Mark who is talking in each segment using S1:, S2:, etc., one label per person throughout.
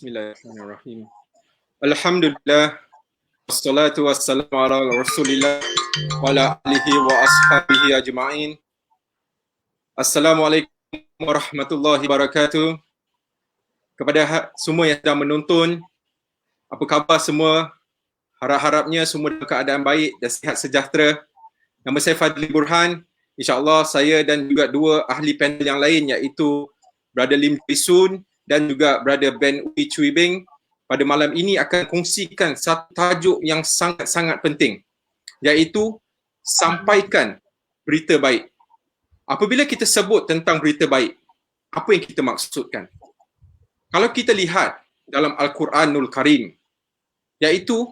S1: Bismillahirrahmanirrahim. Alhamdulillah, wassalatu wassalamu ala rasulillah wa ala alihi wa ashabihi ajma'in. Assalamualaikum warahmatullahi wabarakatuh. Kepada semua yang sedang menonton, apa khabar semua? Harap-harapnya semua dalam keadaan baik dan sihat sejahtera. Nama saya Fadli Burhan. InsyaAllah saya dan juga dua ahli panel yang lain iaitu Brother Lim Chui Sun dan juga Brother Ben Wee Chui Beng pada malam ini akan kongsikan satu tajuk yang sangat-sangat penting, iaitu sampaikan berita baik. Apabila kita sebut tentang berita baik, apa yang kita maksudkan? Kalau kita lihat dalam Al-Quranul Karim, iaitu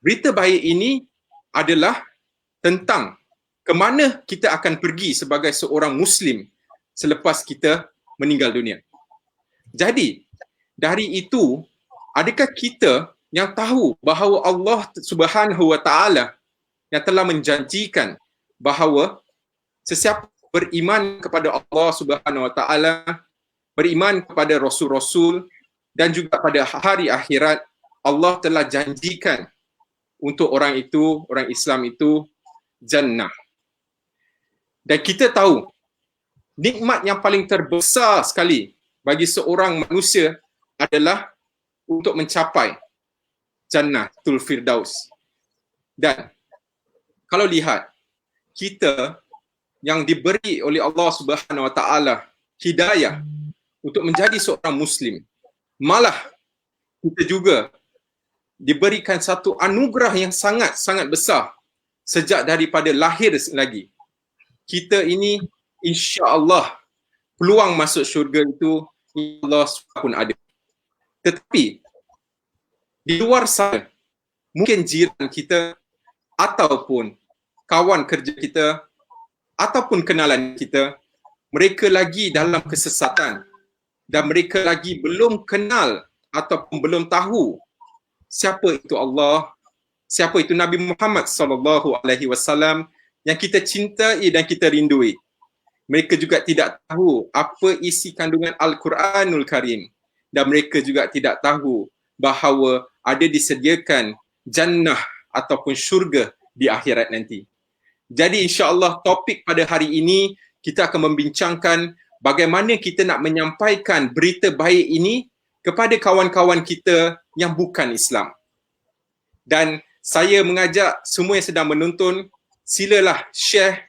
S1: berita baik ini adalah tentang ke mana kita akan pergi sebagai seorang Muslim selepas kita meninggal dunia. Jadi, dari itu, adakah kita yang tahu bahawa Allah Subhanahu Wa Taala yang telah menjanjikan bahawa sesiapa beriman kepada Allah Subhanahu Wa Taala, beriman kepada Rasul-Rasul dan juga pada hari akhirat, Allah telah janjikan untuk orang itu, orang Islam itu, jannah. Dan kita tahu, nikmat yang paling terbesar sekali bagi seorang manusia adalah untuk mencapai Jannatul Firdaus. Dan kalau lihat, kita yang diberi oleh Allah Subhanahu Wa Taala hidayah untuk menjadi seorang Muslim, malah kita juga diberikan satu anugerah yang sangat-sangat besar sejak daripada lahir lagi. Kita ini insya-Allah peluang masuk syurga itu Allah pun ada. Tetapi di luar sana, mungkin jiran kita ataupun kawan kerja kita ataupun kenalan kita, mereka lagi dalam kesesatan dan mereka lagi belum kenal ataupun belum tahu siapa itu Allah, siapa itu Nabi Muhammad sallallahu alaihi wasallam yang kita cintai dan kita rindui. Mereka juga tidak tahu apa isi kandungan Al-Quranul Karim dan mereka juga tidak tahu bahawa ada disediakan jannah ataupun syurga di akhirat nanti. Jadi insya-Allah topik pada hari ini kita akan membincangkan bagaimana kita nak menyampaikan berita baik ini kepada kawan-kawan kita yang bukan Islam. Dan saya mengajak semua yang sedang menonton, silalah share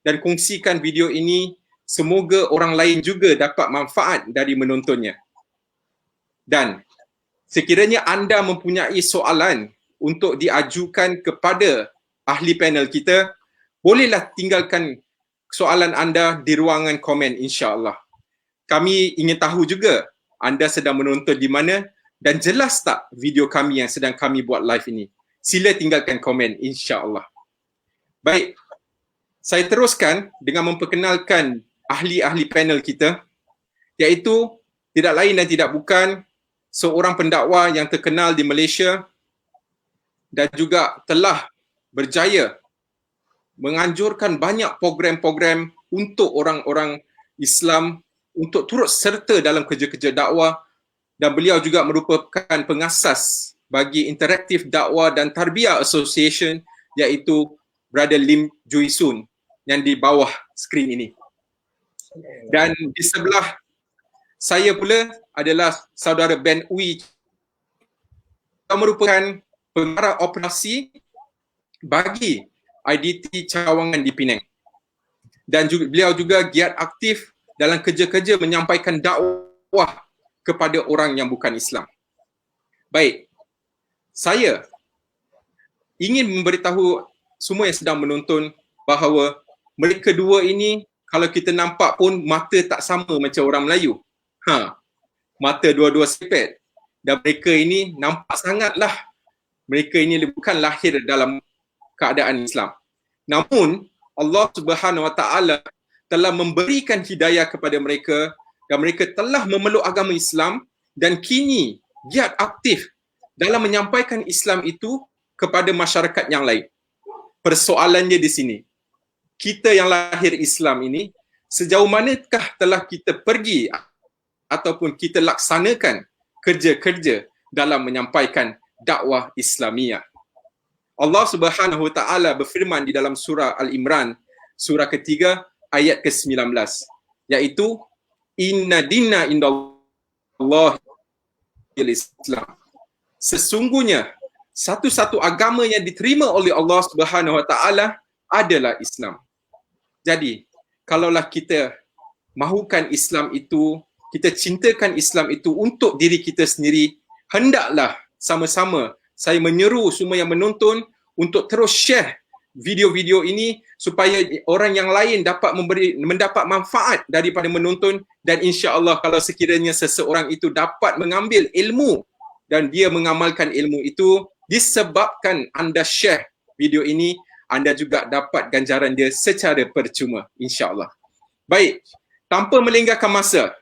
S1: dan kongsikan video ini, semoga orang lain juga dapat manfaat dari menontonnya. Dan sekiranya anda mempunyai soalan untuk diajukan kepada ahli panel kita, bolehlah tinggalkan soalan anda di ruangan komen insya-Allah. Kami ingin tahu juga anda sedang menonton di mana dan jelas tak video kami yang sedang kami buat live ini. Sila tinggalkan komen insya-Allah. Baik, saya teruskan dengan memperkenalkan ahli-ahli panel kita, iaitu tidak lain dan tidak bukan seorang pendakwa yang terkenal di Malaysia dan juga telah berjaya menganjurkan banyak program-program untuk orang-orang Islam untuk turut serta dalam kerja-kerja dakwah, dan beliau juga merupakan pengasas bagi Interaktif Dakwah dan Tarbiyah Association, iaitu Brother Lim Chui Sun yang di bawah skrin ini. Dan di sebelah saya pula adalah saudara Ben Wee, yang merupakan pengarah operasi bagi IDT Cawangan di Penang. Dan juga, beliau juga giat aktif dalam kerja-kerja menyampaikan dakwah kepada orang yang bukan Islam. Baik, saya ingin memberitahu semua yang sedang menonton bahawa mereka dua ini, kalau kita nampak pun mata tak sama macam orang Melayu. Mata dua-dua sepet. Dan mereka ini nampak sangatlah mereka ini bukan lahir dalam keadaan Islam. Namun Allah Subhanahu Wa Taala telah memberikan hidayah kepada mereka dan mereka telah memeluk agama Islam dan kini giat aktif dalam menyampaikan Islam itu kepada masyarakat yang lain. Persoalannya di sini, kita yang lahir Islam ini, sejauh manakah telah kita pergi ataupun kita laksanakan kerja-kerja dalam menyampaikan dakwah Islamiah. Allah Subhanahu Wa Taala berfirman di dalam surah Al-Imran, surah ketiga ayat ke-19, iaitu inna dinna indallahi Islam. Sesungguhnya satu-satu agama yang diterima oleh Allah Subhanahu Wa Taala adalah Islam. Jadi, kalaulah kita mahukan Islam itu, kita cintakan Islam itu untuk diri kita sendiri, hendaklah sama-sama saya menyeru semua yang menonton untuk terus share video-video ini supaya orang yang lain dapat mendapat manfaat daripada menonton, dan insya-Allah kalau sekiranya seseorang itu dapat mengambil ilmu dan dia mengamalkan ilmu itu disebabkan anda share video ini, anda juga dapat ganjaran dia secara percuma, insya-Allah. Baik, tanpa melengahkan masa,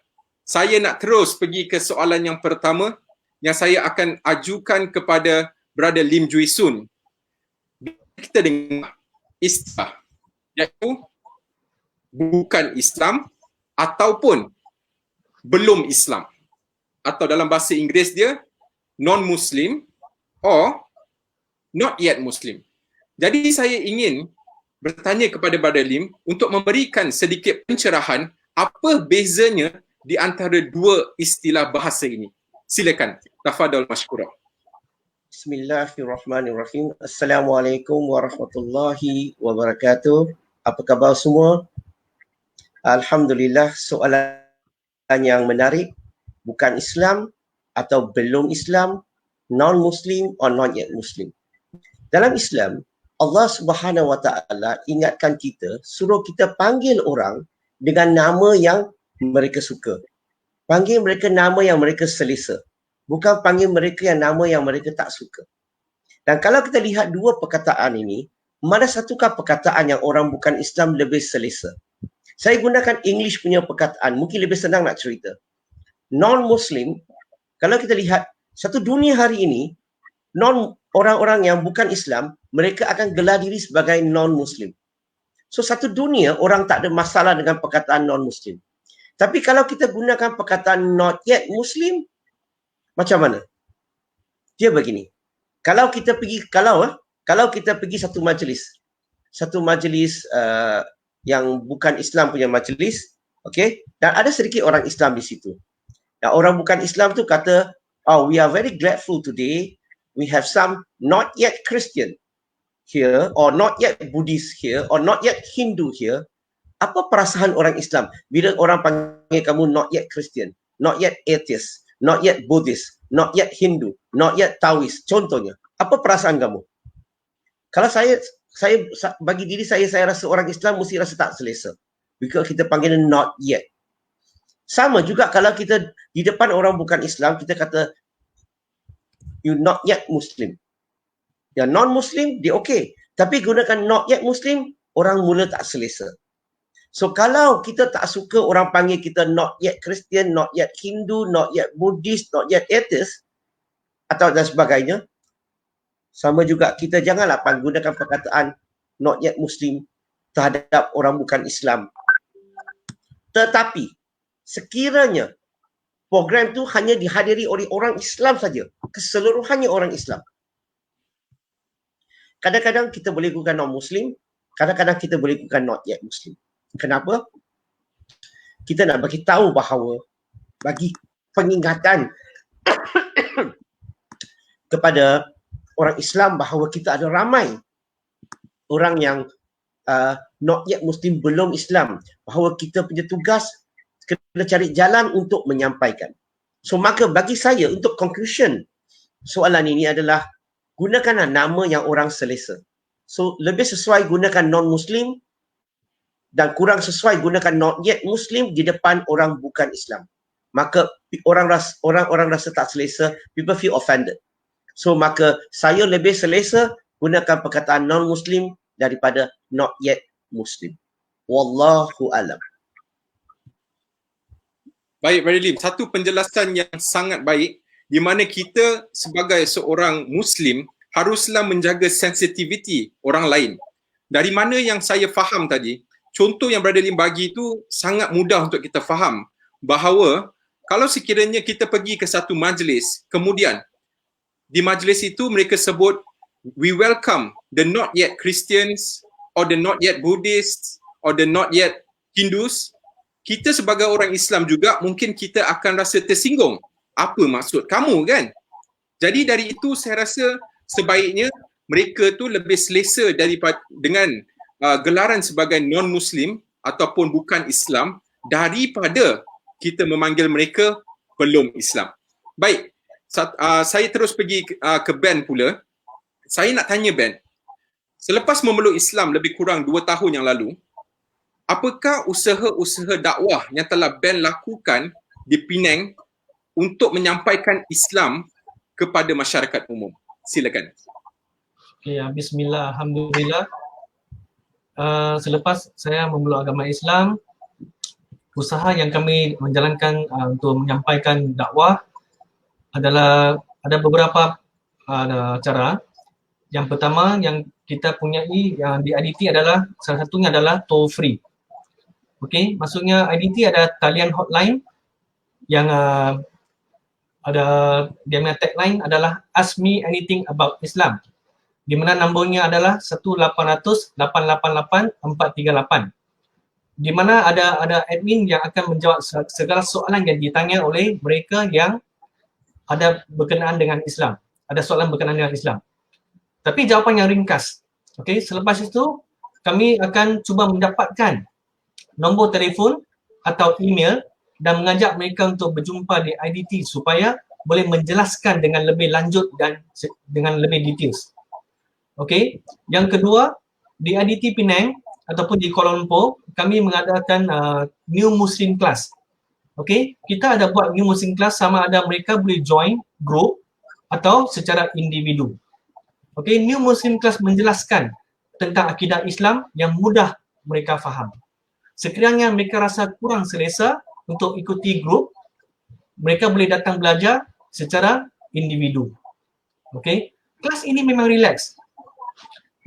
S1: saya nak terus pergi ke soalan yang pertama yang saya akan ajukan kepada Brother Lim Jui Sun. Kita dengar istilah iaitu bukan Islam ataupun belum Islam, atau dalam bahasa Inggeris dia non-Muslim or not yet Muslim. Jadi saya ingin bertanya kepada Brother Lim untuk memberikan sedikit pencerahan apa bezanya di antara dua istilah bahasa ini. Silakan, tafadhal mashkura.
S2: Bismillahirrahmanirrahim. Assalamualaikum warahmatullahi wabarakatuh. Apa khabar semua? Alhamdulillah, soalan yang menarik. Bukan Islam atau belum Islam, non-Muslim or not yet Muslim. Dalam Islam, Allah Subhanahu Wa Taala ingatkan kita, suruh kita panggil orang dengan nama yang mereka suka. Panggil mereka nama yang mereka selesa. Bukan panggil mereka yang nama yang mereka tak suka. Dan kalau kita lihat dua perkataan ini, mana satukah perkataan yang orang bukan Islam lebih selesa? Saya gunakan English punya perkataan, mungkin lebih senang nak cerita. Non-Muslim, kalau kita lihat satu dunia hari ini, orang-orang yang bukan Islam, mereka akan gelar diri sebagai non-Muslim. So satu dunia orang tak ada masalah dengan perkataan non-Muslim. Tapi kalau kita gunakan perkataan not yet Muslim, macam mana? Dia begini. Kalau kita pergi satu majlis yang bukan Islam punya majlis, okey, dan ada sedikit orang Islam di situ. Dan orang bukan Islam tu kata, "Oh, we are very grateful today. We have some not yet Christian here, or not yet Buddhist here, or not yet Hindu here." Apa perasaan orang Islam bila orang panggil kamu not yet Christian, not yet atheist, not yet Buddhist, not yet Hindu, not yet Taoist, contohnya? Apa perasaan kamu? Kalau saya bagi diri saya rasa orang Islam mesti rasa tak selesa. Because kita panggil not yet. Sama juga kalau kita di depan orang bukan Islam, kita kata you not yet Muslim. Yang non-Muslim, dia okey. Tapi gunakan not yet Muslim, orang mula tak selesa. So kalau kita tak suka orang panggil kita not yet Christian, not yet Hindu, not yet Buddhist, not yet atheist atau dan sebagainya, sama juga kita janganlah gunakan perkataan not yet Muslim terhadap orang bukan Islam. Tetapi sekiranya program tu hanya dihadiri oleh orang Islam saja, keseluruhannya orang Islam, kadang-kadang kita boleh gunakan non-Muslim, kadang-kadang kita boleh gunakan not yet Muslim. Kenapa? Kita nak bagi tahu bahawa, bagi pengingatan kepada orang Islam bahawa kita ada ramai orang yang not yet Muslim, belum Islam, bahawa kita punya tugas kena cari jalan untuk menyampaikan. So maka bagi saya, untuk conclusion soalan ini adalah gunakanlah nama yang orang selesa. So lebih sesuai gunakan non-Muslim dan kurang sesuai gunakan not yet Muslim di depan orang bukan Islam. Maka orang rasa tak selesa, people feel offended. So maka saya lebih selesa gunakan perkataan non-Muslim daripada not yet Muslim. Wallahu alam.
S1: Baik, Brother Lim, satu penjelasan yang sangat baik di mana kita sebagai seorang Muslim haruslah menjaga sensitiviti orang lain. Dari mana yang saya faham tadi, contoh yang Brother Lim bagi itu sangat mudah untuk kita faham, bahawa kalau sekiranya kita pergi ke satu majlis, kemudian di majlis itu mereka sebut, we welcome the not yet Christians or the not yet Buddhists or the not yet Hindus, kita sebagai orang Islam juga mungkin kita akan rasa tersinggung. Apa maksud kamu kan? Jadi dari itu saya rasa sebaiknya mereka tu lebih selesa daripada dengan gelaran sebagai non-Muslim ataupun bukan Islam daripada kita memanggil mereka belum Islam. Baik, saya terus pergi ke Ben pula. Saya nak tanya Ben, selepas memeluk Islam lebih kurang 2 tahun yang lalu, apakah usaha-usaha dakwah yang telah Ben lakukan di Penang untuk menyampaikan Islam kepada masyarakat umum? Silakan.
S3: Okay, bismillah, alhamdulillah. Selepas saya memeluk agama Islam, usaha yang kami menjalankan untuk menyampaikan dakwah adalah ada beberapa cara. Yang pertama yang kita punyai yang di IDT adalah salah satunya adalah toll free. Okey, maksudnya IDT ada talian hotline yang ada dia punya tagline adalah Ask Me Anything About Islam, di mana nombornya adalah 1-800-888-438, di mana ada admin yang akan menjawab segala soalan yang ditanya oleh mereka yang ada berkenaan dengan Islam, ada soalan berkenaan dengan Islam. Tapi jawapan yang ringkas. Okey, selepas itu kami akan cuba mendapatkan nombor telefon atau email dan mengajak mereka untuk berjumpa di IDT supaya boleh menjelaskan dengan lebih lanjut dan dengan lebih details. Okey, yang kedua, di IDT Penang ataupun di Kuala Lumpur, kami mengadakan New Muslim Class. Okey, kita ada buat New Muslim Class, sama ada mereka boleh join group atau secara individu. Okey, New Muslim Class menjelaskan tentang akidah Islam yang mudah mereka faham. Sekiranya mereka rasa kurang selesa untuk ikuti grup, mereka boleh datang belajar secara individu. Okey, kelas ini memang relax,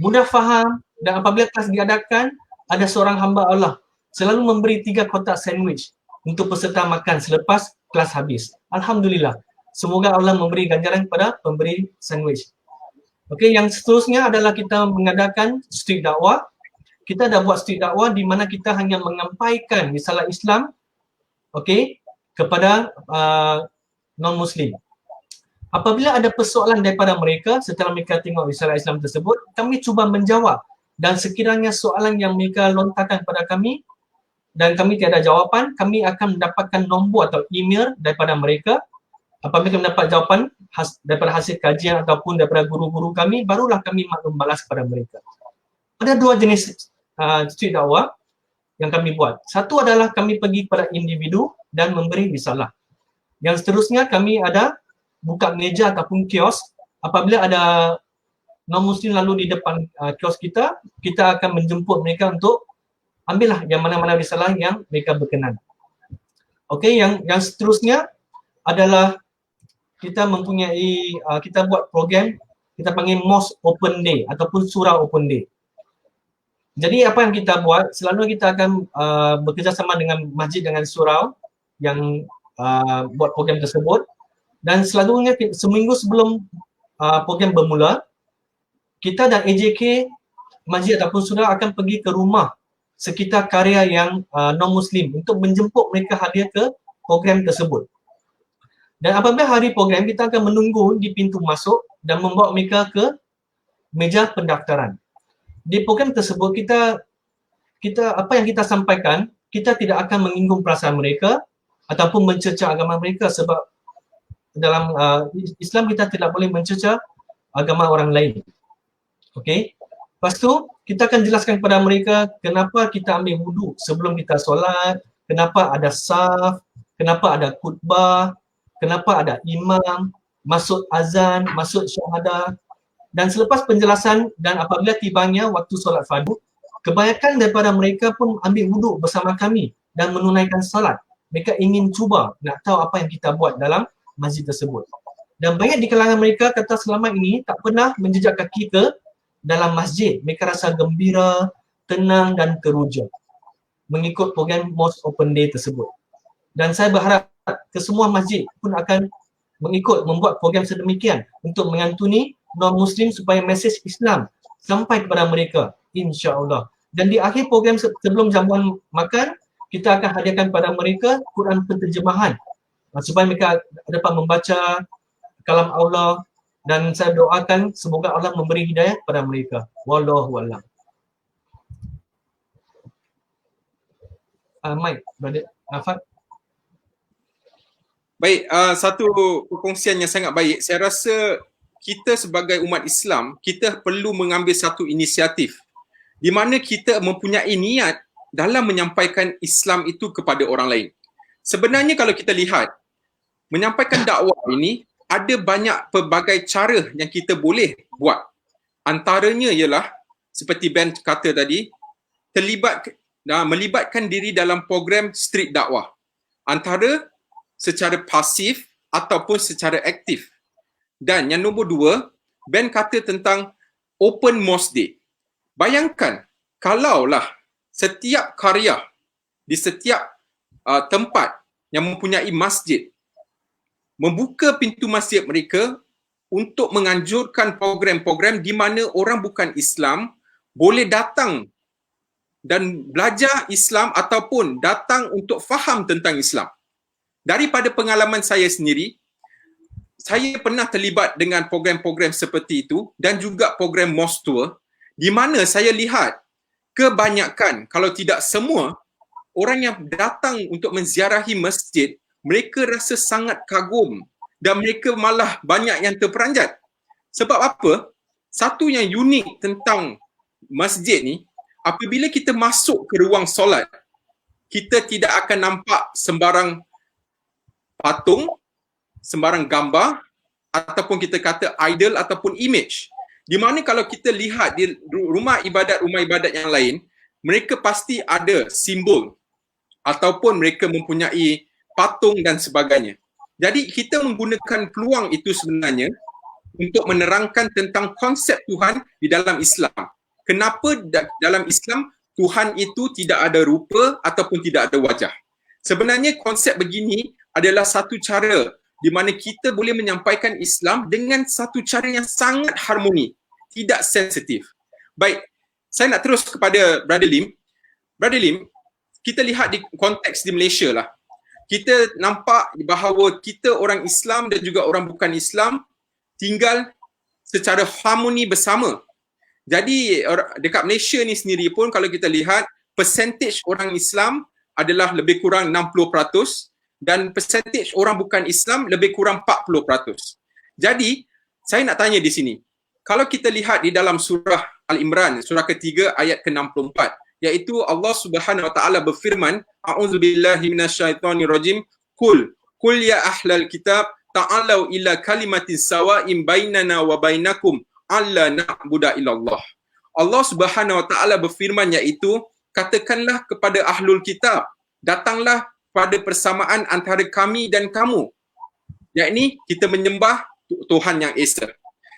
S3: mudah faham, dan apabila kelas diadakan, ada seorang hamba Allah selalu memberi 3 kotak sandwich untuk peserta makan selepas kelas habis. Alhamdulillah, semoga Allah memberi ganjaran kepada pemberi sandwich. Okey, yang seterusnya adalah kita mengadakan street dakwah. Kita dah buat street dakwah di mana kita hanya menyampaikan risalah Islam, okey, kepada non-Muslim. Apabila ada persoalan daripada mereka setelah mereka tengok risalah Islam tersebut, kami cuba menjawab, dan sekiranya soalan yang mereka lontarkan kepada kami dan kami tiada jawapan, kami akan mendapatkan nombor atau email daripada mereka. Apabila kami dapat jawapan daripada hasil kajian ataupun daripada guru-guru kami, barulah kami membalas kepada mereka. Ada 2 jenis street dakwah yang kami buat. Satu adalah kami pergi kepada individu dan memberi risalah. Yang seterusnya kami ada buka meja ataupun kios. Apabila ada non-Muslim lalu di depan kios kita, kita akan menjemput mereka untuk ambillah yang mana-mana risalah yang mereka berkenan. Okey, yang seterusnya adalah kita mempunyai, kita buat program, kita panggil Mosque Open Day ataupun Surau Open Day. Jadi apa yang kita buat, selalu kita akan bekerjasama dengan masjid dengan surau yang buat program tersebut, dan selalunya seminggu sebelum program bermula, kita dan AJK masjid ataupun surau akan pergi ke rumah sekitar karya yang non-Muslim untuk menjemput mereka hadir ke program tersebut. Dan apabila hari program, kita akan menunggu di pintu masuk dan membawa mereka ke meja pendaftaran. Di program tersebut kita apa yang kita sampaikan, kita tidak akan menyinggung perasaan mereka ataupun mencerca agama mereka, sebab dalam Islam kita tidak boleh mencerca agama orang lain. Okey. Lepas tu kita akan jelaskan kepada mereka kenapa kita ambil wuduk sebelum kita solat, kenapa ada saf, kenapa ada khutbah, kenapa ada imam, maksud azan, maksud syahadah. Dan selepas penjelasan dan apabila tibanya waktu solat fardu, kebanyakan daripada mereka pun ambil wuduk bersama kami dan menunaikan solat. Mereka ingin cuba nak tahu apa yang kita buat dalam masjid tersebut. Dan banyak di kalangan mereka kata selama ini tak pernah menjejak kaki ke dalam masjid. Mereka rasa gembira, tenang dan teruja mengikut program Mosque Open Day tersebut. Dan saya berharap kesemua masjid pun akan mengikut membuat program sedemikian untuk mengantuni non-Muslim supaya mesej Islam sampai kepada mereka, insya-Allah. Dan di akhir program sebelum jamuan makan, kita akan hadiahkan kepada mereka Quran penterjemahan supaya mereka dapat membaca kalam Allah, dan saya doakan semoga Allah memberi hidayah kepada mereka. Wallahu a'lam. Mike, brother Afad.
S1: Baik, satu perkongsian yang sangat baik. Saya rasa kita sebagai umat Islam, kita perlu mengambil satu inisiatif di mana kita mempunyai niat dalam menyampaikan Islam itu kepada orang lain. Sebenarnya kalau kita lihat, menyampaikan dakwah ini ada banyak pelbagai cara yang kita boleh buat. Antaranya ialah seperti Ben kata tadi, melibatkan diri dalam program street dakwah. Antara secara pasif ataupun secara aktif. Dan yang nombor dua, Ben kata tentang open mosque day. Bayangkan kalaulah setiap karya di setiap tempat yang mempunyai masjid membuka pintu masjid mereka untuk menganjurkan program-program di mana orang bukan Islam boleh datang dan belajar Islam ataupun datang untuk faham tentang Islam. Daripada pengalaman saya sendiri, saya pernah terlibat dengan program-program seperti itu dan juga program mosque tour di mana saya lihat kebanyakan, kalau tidak semua, orang yang datang untuk menziarahi masjid, mereka rasa sangat kagum dan mereka malah banyak yang terperanjat. Sebab apa? Satu yang unik tentang masjid ni, apabila kita masuk ke ruang solat, kita tidak akan nampak sembarang patung, sembarang gambar ataupun kita kata idol ataupun image. Di mana kalau kita lihat di rumah ibadat yang lain, mereka pasti ada simbol ataupun mereka mempunyai patung dan sebagainya. Jadi kita menggunakan peluang itu sebenarnya untuk menerangkan tentang konsep Tuhan di dalam Islam. Kenapa dalam Islam Tuhan itu tidak ada rupa ataupun tidak ada wajah. Sebenarnya konsep begini adalah satu cara di mana kita boleh menyampaikan Islam dengan satu cara yang sangat harmoni, tidak sensitif. Baik, saya nak terus kepada Brother Lim. Brother Lim, kita lihat di konteks di Malaysia lah. Kita nampak bahawa kita orang Islam dan juga orang bukan Islam tinggal secara harmoni bersama. Jadi dekat Malaysia ni sendiri pun kalau kita lihat percentage orang Islam adalah lebih kurang 60% dan percentage orang bukan Islam lebih kurang 40%. Jadi saya nak tanya di sini, kalau kita lihat di dalam surah Al-Imran, surah ketiga ayat ke-64, iaitu Allah Subhanahu Wa Taala berfirman, A'udzubillahi minasyaitonirrajim, Qul ya ahlal kitab ta'alau ila kalimatin sawa'in bainana wa bainakum alla na'budu illallah. Allah Subhanahu Wa Taala berfirman, iaitu katakanlah kepada ahlul kitab, datanglah pada persamaan antara kami dan kamu, yakni kita menyembah Tuhan yang Esa.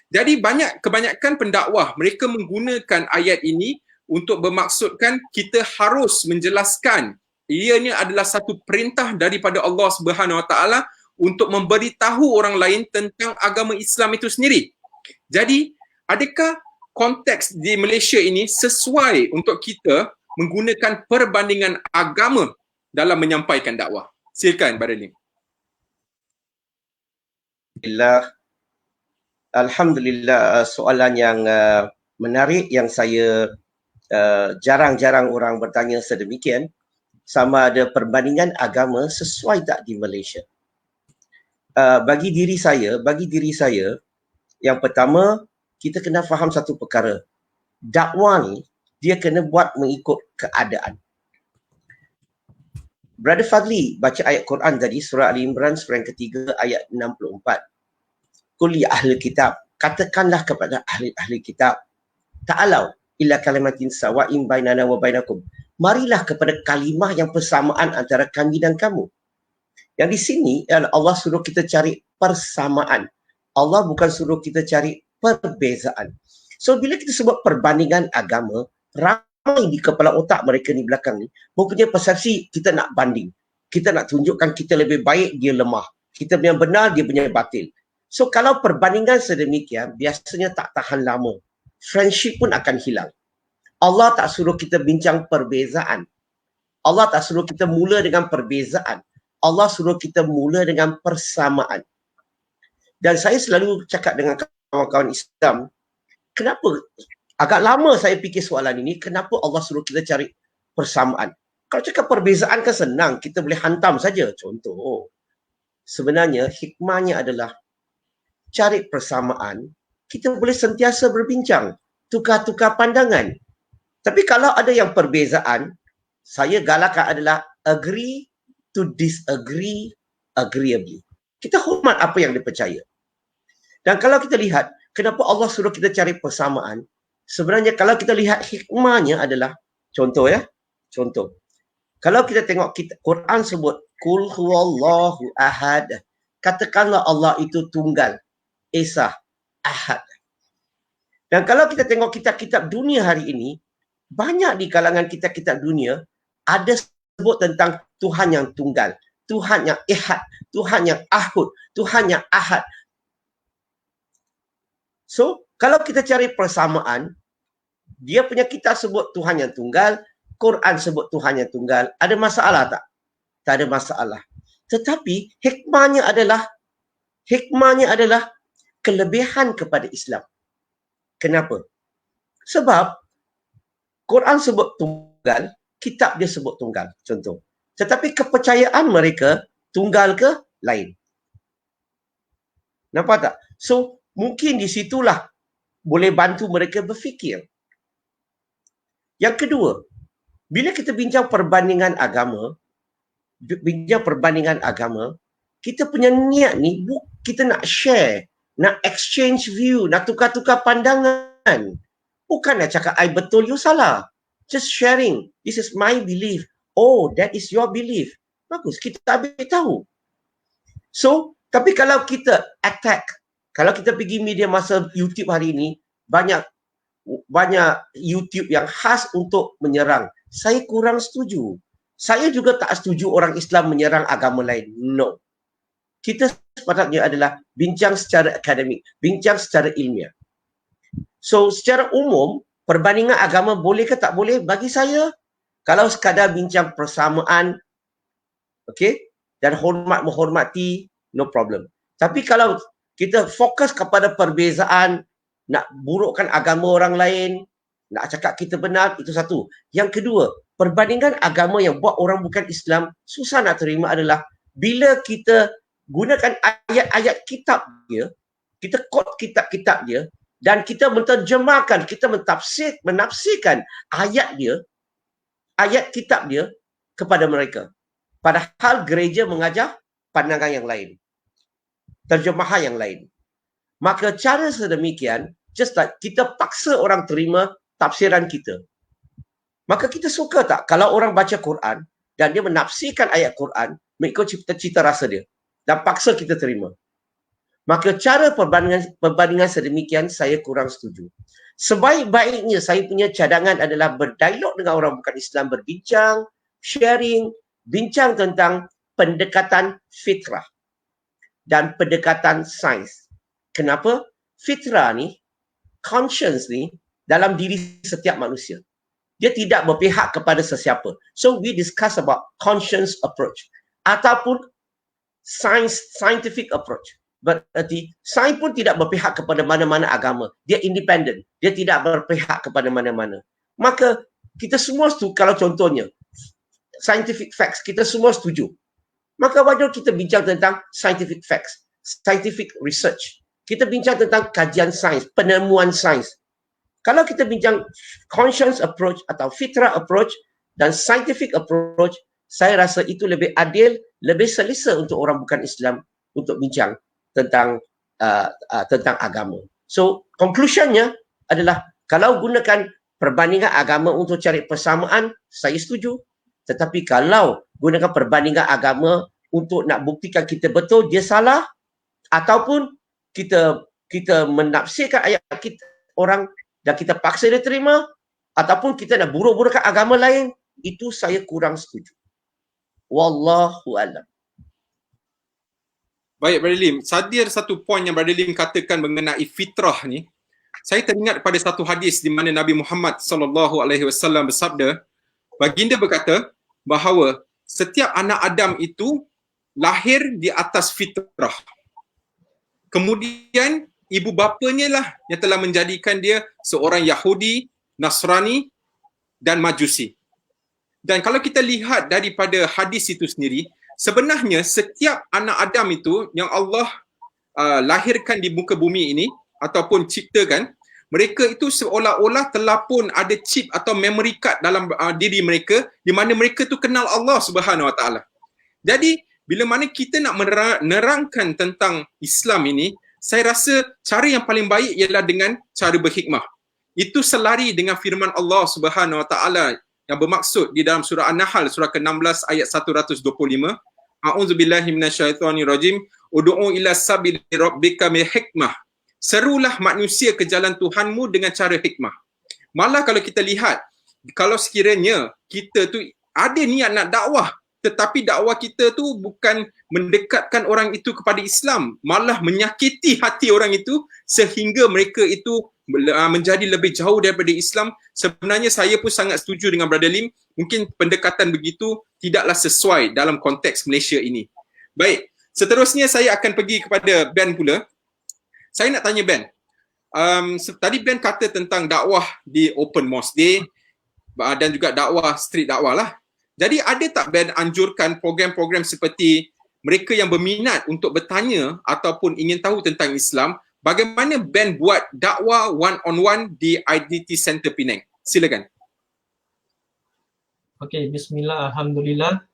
S1: Jadi kebanyakan pendakwah mereka menggunakan ayat ini untuk bermaksudkan kita harus menjelaskan ianya adalah satu perintah daripada Allah Subhanahu Wa Taala untuk memberitahu orang lain tentang agama Islam itu sendiri. Jadi, adakah konteks di Malaysia ini sesuai untuk kita menggunakan perbandingan agama dalam menyampaikan dakwah? Silakan Brother Lim.
S2: Alhamdulillah, soalan yang menarik yang saya jarang-jarang orang bertanya sedemikian, sama ada perbandingan agama sesuai tak di Malaysia. Bagi diri saya, yang pertama, kita kena faham satu perkara. Dakwah ni, dia kena buat mengikut keadaan. Brother Fadli baca ayat Quran tadi, surah Al-Imran, surah yang ketiga, ayat 64. Qul ya ahli kitab, katakanlah kepada ahli kitab, ta'alau ila kalimatin sawa'in bainana wa bainakum. Marilah kepada kalimah yang persamaan antara kami dan kamu. Yang di sini Allah suruh kita cari persamaan. Allah bukan suruh kita cari perbezaan. So bila kita sebut perbandingan agama, ramai di kepala otak mereka ni belakang ni mempunyai persepsi kita nak banding. Kita nak tunjukkan kita lebih baik, dia lemah. Kita punya benar, dia punya batil. So kalau perbandingan sedemikian, biasanya tak tahan lama. Friendship pun akan hilang. Allah tak suruh kita bincang perbezaan. Allah tak suruh kita mula dengan perbezaan. Allah suruh kita mula dengan persamaan. Dan saya selalu cakap dengan kawan-kawan Islam, kenapa agak lama saya fikir soalan ini, kenapa Allah suruh kita cari persamaan? Kalau cakap perbezaan kan senang, kita boleh hantam saja. Contoh, sebenarnya hikmahnya adalah cari persamaan, kita boleh sentiasa berbincang, tukar-tukar pandangan. Tapi kalau ada yang perbezaan, saya galakkan adalah agree to disagree agreeably. Kita hormat apa yang dipercaya. Dan kalau kita lihat, kenapa Allah suruh kita cari persamaan, sebenarnya kalau kita lihat hikmahnya adalah, contoh ya, contoh. Kalau kita tengok Quran sebut, Qul huwallahu ahad. Katakanlah Allah itu tunggal, Esa, Ahad. Dan kalau kita tengok kitab-kitab dunia hari ini, banyak di kalangan kitab-kitab dunia ada sebut tentang Tuhan yang tunggal, Tuhan yang Ahad, Tuhan yang Ahud, Tuhan yang Ahad. So, kalau kita cari persamaan, dia punya kitab sebut Tuhan yang tunggal, Quran sebut Tuhan yang tunggal. Ada masalah tak? Tak ada masalah. Tetapi hikmahnya adalah kelebihan kepada Islam. Kenapa? Sebab Quran sebut tunggal, kitab dia sebut tunggal, contoh. Tetapi kepercayaan mereka tunggal ke lain. Nampak tak? So, mungkin di situlah boleh bantu mereka berfikir. Yang kedua, bila kita bincang perbandingan agama, kita punya niat ni, kita nak share, nak exchange view, nak tukar-tukar pandangan. Bukan nak cakap, I betul, you salah. Just sharing. This is my belief. Oh, that is your belief. Bagus, kita ambil tahu. So, tapi kalau kita attack, kalau kita pergi media masa YouTube hari ini, banyak YouTube yang khas untuk menyerang. Saya kurang setuju. Saya juga tak setuju orang Islam menyerang agama lain. No. Kita sepatutnya adalah bincang secara akademik, bincang secara ilmiah. So, secara umum, perbandingan agama boleh ke tak boleh? Bagi saya, kalau sekadar bincang persamaan, okay, dan hormat menghormati, no problem. Tapi kalau kita fokus kepada perbezaan, nak burukkan agama orang lain, nak cakap kita benar, itu satu. Yang kedua, perbandingan agama yang buat orang bukan Islam susah nak terima adalah bila kita gunakan ayat-ayat kitab dia, kita quote kitab-kitab dia, dan kita menterjemahkan, kita menafsirkan ayat dia, ayat kitab dia kepada mereka. Padahal gereja mengajar pandangan yang lain, terjemahan yang lain. Maka cara sedemikian, just like kita paksa orang terima tafsiran kita. Maka kita suka tak kalau orang baca Quran dan dia menafsirkan ayat Quran mengikut cita rasa dia dan paksa kita terima. Maka cara perbandingan sedemikian saya kurang setuju. Sebaik-baiknya saya punya cadangan adalah berdialog dengan orang bukan Islam, berbincang, sharing, bincang tentang pendekatan fitrah dan pendekatan sains. Kenapa? Fitrah ni, conscience ni dalam diri setiap manusia. Dia tidak berpihak kepada sesiapa. So we discuss about conscience approach ataupun scientific approach. Berarti sains pun tidak berpihak kepada mana-mana agama. Dia independent. Dia tidak berpihak kepada mana-mana. Maka kita semua setuju, kalau contohnya scientific facts, kita semua setuju. Maka wajar kita bincang tentang scientific facts, scientific research. Kita bincang tentang kajian sains, penemuan sains. Kalau kita bincang conscience approach atau fitrah approach dan scientific approach, saya rasa itu lebih adil, lebih selesa untuk orang bukan Islam untuk bincang tentang agama. So, conclusionnya adalah kalau gunakan perbandingan agama untuk cari persamaan, saya setuju. Tetapi kalau gunakan perbandingan agama untuk nak buktikan kita betul, dia salah, ataupun kita menafsirkan ayat kita orang dan kita paksa dia terima, ataupun kita nak buruk-burukkan agama lain, itu saya kurang setuju. Wallahu a'lam.
S1: Baik, Brother Lim. Sadir satu poin yang Brother Lim katakan mengenai fitrah ni. Saya teringat pada satu hadis di mana Nabi Muhammad SAW bersabda, baginda berkata bahawa setiap anak Adam itu lahir di atas fitrah. Kemudian ibu bapanya lah yang telah menjadikan dia seorang Yahudi, Nasrani dan Majusi. Dan kalau kita lihat daripada hadis itu sendiri, sebenarnya setiap anak Adam itu yang Allah lahirkan di muka bumi ini ataupun ciptakan, mereka itu seolah-olah telah pun ada chip atau memory card dalam diri mereka di mana mereka tu kenal Allah Subhanahu Wa Taala. Jadi bila mana kita nak menerangkan tentang Islam ini, saya rasa cara yang paling baik ialah dengan cara berhikmah. Itu selari dengan firman Allah Subhanahu Wa Taala yang bermaksud di dalam surah An-Nahl surah ke-16 ayat 125. A'udzubillahi minasyaitonirrajim. Ud'u ila sabili rabbika bil hikmah. Serulah manusia ke jalan Tuhanmu dengan cara hikmah. Malah kalau kita lihat, kalau sekiranya kita tu ada niat nak dakwah, tetapi dakwah kita tu bukan mendekatkan orang itu kepada Islam, malah menyakiti hati orang itu sehingga mereka itu menjadi lebih jauh daripada Islam, sebenarnya saya pun sangat setuju dengan Brother Lim, mungkin pendekatan begitu tidaklah sesuai dalam konteks Malaysia ini. Baik, seterusnya saya akan pergi kepada Ben pula. Saya nak tanya Ben, tadi Ben kata tentang dakwah di Open Mosque Day dan juga dakwah street dakwah lah. Jadi ada tak Ben anjurkan program-program seperti mereka yang berminat untuk bertanya ataupun ingin tahu tentang Islam, bagaimana Ben buat dakwah one-on-one di IDT Center Penang? Silakan.
S3: Okey, bismillah, alhamdulillah.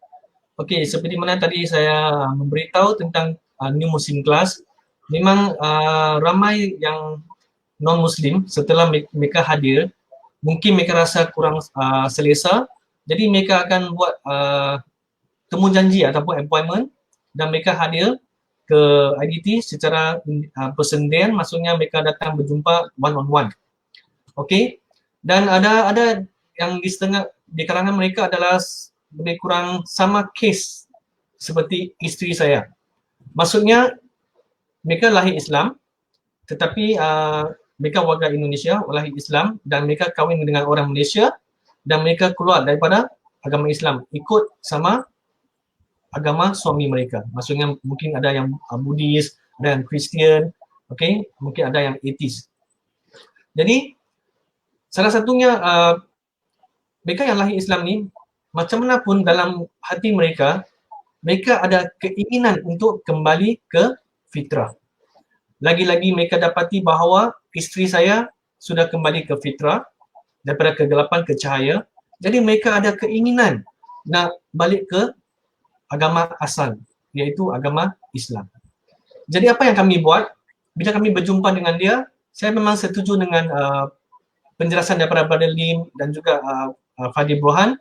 S3: Okey, seperti mana tadi saya memberitahu tentang New Muslim Class, memang ramai yang non-Muslim setelah mereka hadir, mungkin mereka rasa kurang selesa, jadi mereka akan buat temu janji ataupun appointment dan mereka hadir ke IDT secara persendirian, maksudnya mereka datang berjumpa one-on-one. Okey, dan ada yang di kalangan mereka adalah lebih kurang sama kes seperti isteri saya. Maksudnya mereka lahir Islam tetapi mereka warga Indonesia, lahir Islam dan mereka kahwin dengan orang Malaysia dan mereka keluar daripada agama Islam ikut sama agama suami mereka. Maksudnya mungkin ada yang Buddhis, ada yang Kristian, okey, mungkin ada yang atheist. Jadi salah satunya mereka yang lahir Islam ni, macam mana pun dalam hati mereka, mereka ada keinginan untuk kembali ke fitrah. Lagi-lagi mereka dapati bahawa isteri saya sudah kembali ke fitrah, daripada kegelapan ke cahaya. Jadi mereka ada keinginan nak balik ke agama asal, iaitu agama Islam. Jadi apa yang kami buat, bila kami berjumpa dengan dia, saya memang setuju dengan penjelasan daripada Brother Lim dan juga Fadil Burhan,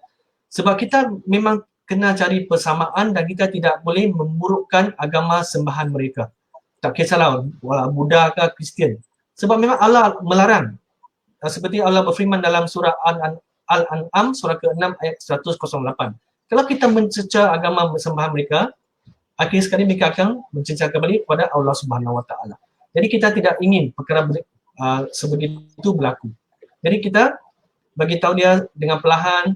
S3: sebab kita memang kena cari persamaan dan kita tidak boleh memburukkan agama sembahan mereka. Tak kisahlah Buddha ke Kristian. Sebab memang Allah melarang. Seperti Allah berfirman dalam surah Al-An'am surah ke-6 ayat 108. Kalau kita mencerca agama sembahan mereka, akhir sekali mereka akan mencerca kembali kepada Allah Subhanahu Wa Taala. Jadi kita tidak ingin perkara sebegitu berlaku. Jadi kita bagi tahu dia dengan perlahan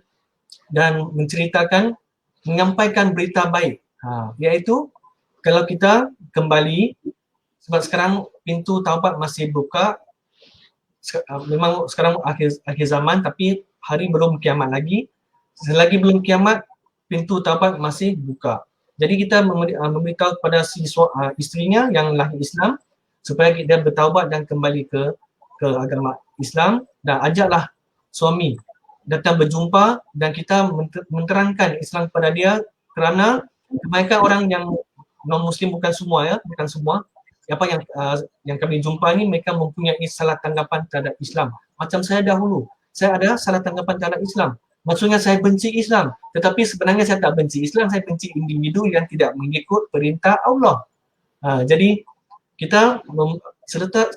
S3: dan menceritakan, menyampaikan berita baik. Iaitu kalau kita kembali, sebab sekarang pintu taubat masih buka, memang sekarang akhir zaman tapi hari belum kiamat lagi. Selagi belum kiamat, pintu taubat masih buka. Jadi kita memberitahu kepada isterinya yang lahir Islam supaya dia bertaubat dan kembali ke agama Islam, dan ajaklah suami datang berjumpa dan kita menerangkan Islam kepada dia, kerana kebanyakan orang yang non-Muslim, bukan semua ya, bukan semua, apa yang kami jumpa ni mereka mempunyai salah tanggapan terhadap Islam. Macam saya dahulu, saya ada salah tanggapan terhadap Islam. Maksudnya saya benci Islam, tetapi sebenarnya saya tak benci Islam, saya benci individu yang tidak mengikut perintah Allah. Jadi kita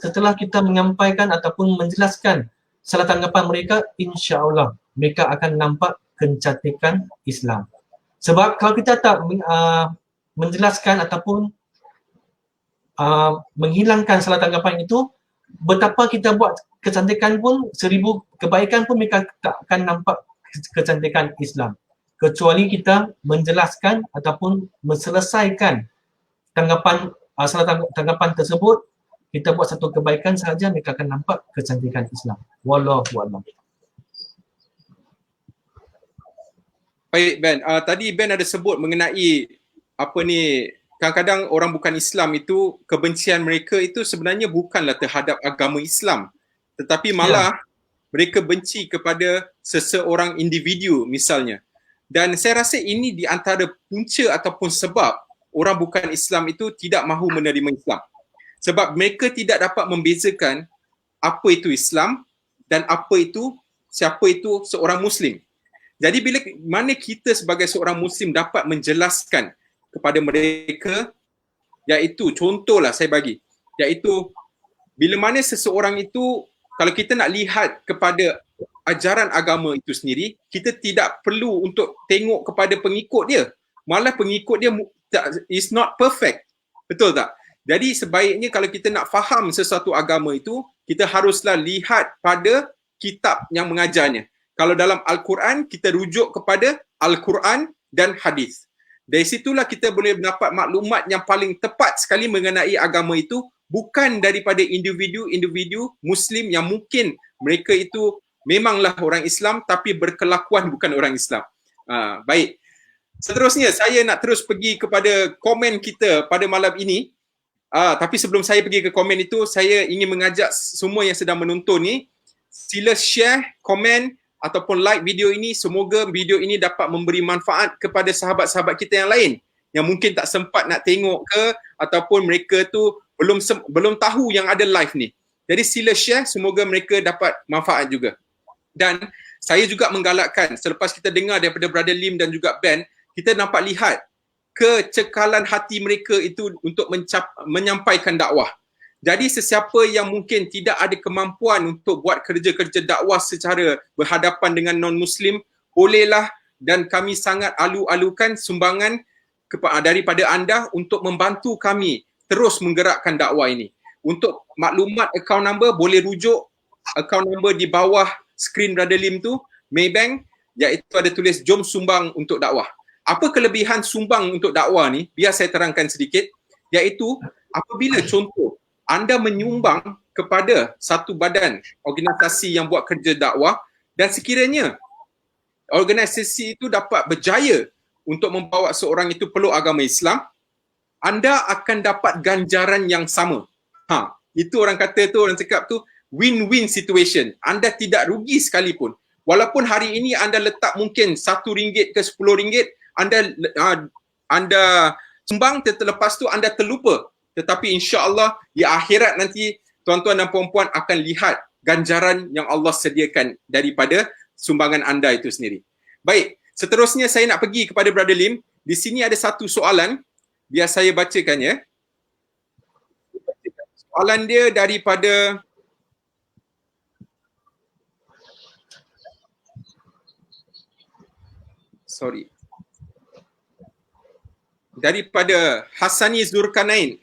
S3: setelah kita menyampaikan ataupun menjelaskan salah tanggapan mereka, insya-Allah mereka akan nampak kecantikan Islam. Sebab kalau kita tak menjelaskan ataupun menghilangkan salah tanggapan itu, betapa kita buat kecantikan pun, 1000 kebaikan pun mereka tak akan nampak kecantikan Islam. Kecuali kita menjelaskan ataupun menyelesaikan tanggapan salah tanggapan tersebut, kita buat satu kebaikan sahaja mereka akan nampak kecantikan Islam. Wallahu a'lam.
S1: Baik Ben, tadi Ben ada sebut mengenai apa ni, kadang-kadang orang bukan Islam itu kebencian mereka itu sebenarnya bukanlah terhadap agama Islam, tetapi malah mereka benci kepada seseorang individu misalnya. Dan saya rasa ini di antara punca ataupun sebab orang bukan Islam itu tidak mahu menerima Islam. Sebab mereka tidak dapat membezakan apa itu Islam dan siapa itu seorang Muslim. Jadi bila mana kita sebagai seorang Muslim dapat menjelaskan kepada mereka, iaitu contohlah saya bagi, iaitu bila mana seseorang itu, kalau kita nak lihat kepada ajaran agama itu sendiri, kita tidak perlu untuk tengok kepada pengikut dia. Malah pengikut dia is not perfect. Betul tak? Jadi sebaiknya kalau kita nak faham sesuatu agama itu, kita haruslah lihat pada kitab yang mengajarnya. Kalau dalam Al-Quran, kita rujuk kepada Al-Quran dan hadis. Dari situlah kita boleh mendapat maklumat yang paling tepat sekali mengenai agama itu, bukan daripada individu-individu Muslim yang mungkin mereka itu memanglah orang Islam tapi berkelakuan bukan orang Islam. Baik. Seterusnya, saya nak terus pergi kepada komen kita pada malam ini. Tapi sebelum saya pergi ke komen itu, saya ingin mengajak semua yang sedang menonton ni, sila share, komen ataupun like video ini. Semoga video ini dapat memberi manfaat kepada sahabat-sahabat kita yang lain yang mungkin tak sempat nak tengok ke, ataupun mereka tu belum tahu yang ada live ni. Jadi sila share, semoga mereka dapat manfaat juga. Dan saya juga menggalakkan, selepas kita dengar daripada Brother Lim dan juga Ben, kita dapat lihat kecekalan hati mereka itu untuk menyampaikan dakwah. Jadi sesiapa yang mungkin tidak ada kemampuan untuk buat kerja-kerja dakwah secara berhadapan dengan non-Muslim, bolehlah, dan kami sangat alu-alukan sumbangan daripada anda untuk membantu kami terus menggerakkan dakwah ini. Untuk maklumat account number, boleh rujuk account number di bawah skrin Brother Lim tu, Maybank, iaitu ada tulis jom sumbang untuk dakwah. Apa kelebihan sumbang untuk dakwah ni? Biar saya terangkan sedikit, iaitu apabila contoh anda menyumbang kepada satu badan organisasi yang buat kerja dakwah, dan sekiranya organisasi itu dapat berjaya untuk membawa seorang itu peluk agama Islam, anda akan dapat ganjaran yang sama. Itu orang kata tu, orang cakap tu win-win situation. Anda tidak rugi sekalipun. Walaupun hari ini anda letak mungkin RM1 ke RM10, anda sumbang, lepas tu anda terlupa. Tetapi insya-Allah di akhirat nanti tuan-tuan dan puan-puan akan lihat ganjaran yang Allah sediakan daripada sumbangan anda itu sendiri. Baik, seterusnya saya nak pergi kepada Brother Lim. Di sini ada satu soalan, biar saya bacakan ya. Soalan dia daripada daripada Hassani Zurkanain.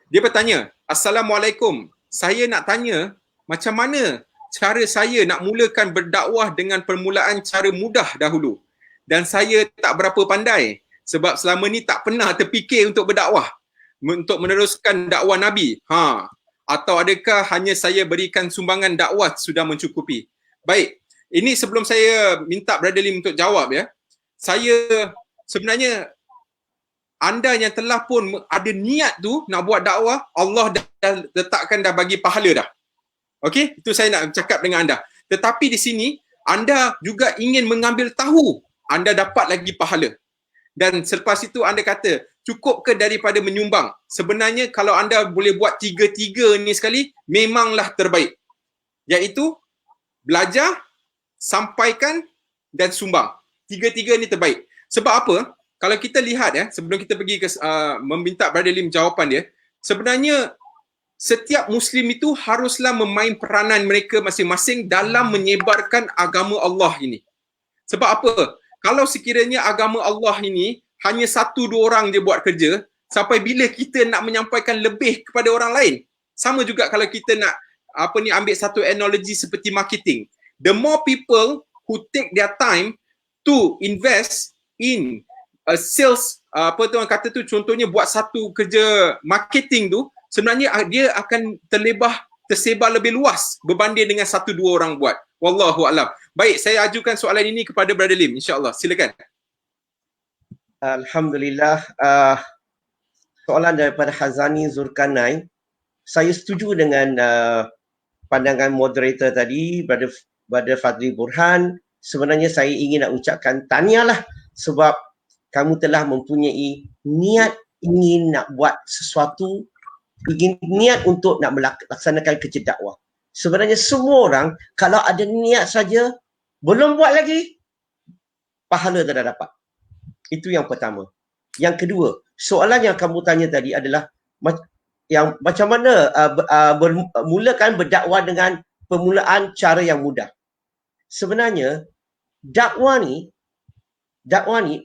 S1: Dia bertanya, Assalamualaikum, saya nak tanya macam mana cara saya nak mulakan berdakwah dengan permulaan cara mudah dahulu, dan saya tak berapa pandai sebab selama ni tak pernah terfikir untuk berdakwah, untuk meneruskan dakwah Nabi. Atau adakah hanya saya berikan sumbangan dakwah sudah mencukupi? Baik, ini sebelum saya minta Brother Lim untuk jawab ya, saya sebenarnya anda yang telah pun ada niat tu nak buat dakwah, Allah dah letakkan, dah bagi pahala dah. Okey, itu saya nak cakap dengan anda. Tetapi di sini anda juga ingin mengambil tahu, anda dapat lagi pahala. Dan selepas itu anda kata, cukup ke daripada menyumbang? Sebenarnya kalau anda boleh buat tiga-tiga ni sekali, memanglah terbaik. Iaitu belajar, sampaikan dan sumbang. Tiga-tiga ni terbaik. Sebab apa? Kalau kita lihat ya, sebelum kita pergi ke meminta Brother Lim jawapan dia, sebenarnya setiap Muslim itu haruslah memain peranan mereka masing-masing dalam menyebarkan agama Allah ini. Sebab apa? kalau sekiranya agama Allah ini hanya 1-2 orang je buat kerja, sampai bila kita nak menyampaikan lebih kepada orang lain? Sama juga kalau kita nak ambil satu analogi seperti marketing. The more people who take their time to invest in sales, orang kata tu, contohnya buat satu kerja marketing tu, sebenarnya dia akan tersebar lebih luas berbanding dengan 1-2 orang buat. Wallahu a'lam. Baik, saya ajukan soalan ini kepada Brother Lim, insya-Allah. Silakan.
S2: Alhamdulillah. Soalan daripada Hazani Zulkarnain. Saya setuju dengan pandangan moderator tadi, Brother Fadli Burhan. Sebenarnya saya ingin nak ucapkan tahniahlah sebab kamu telah mempunyai niat ingin nak buat sesuatu, niat untuk nak melaksanakan kerja dakwah. Sebenarnya semua orang kalau ada niat saja, belum buat lagi, pahala tak ada dapat. Itu yang pertama. Yang kedua, soalan yang kamu tanya tadi adalah yang macam mana mulakan berdakwah dengan permulaan cara yang mudah. Sebenarnya dakwah ni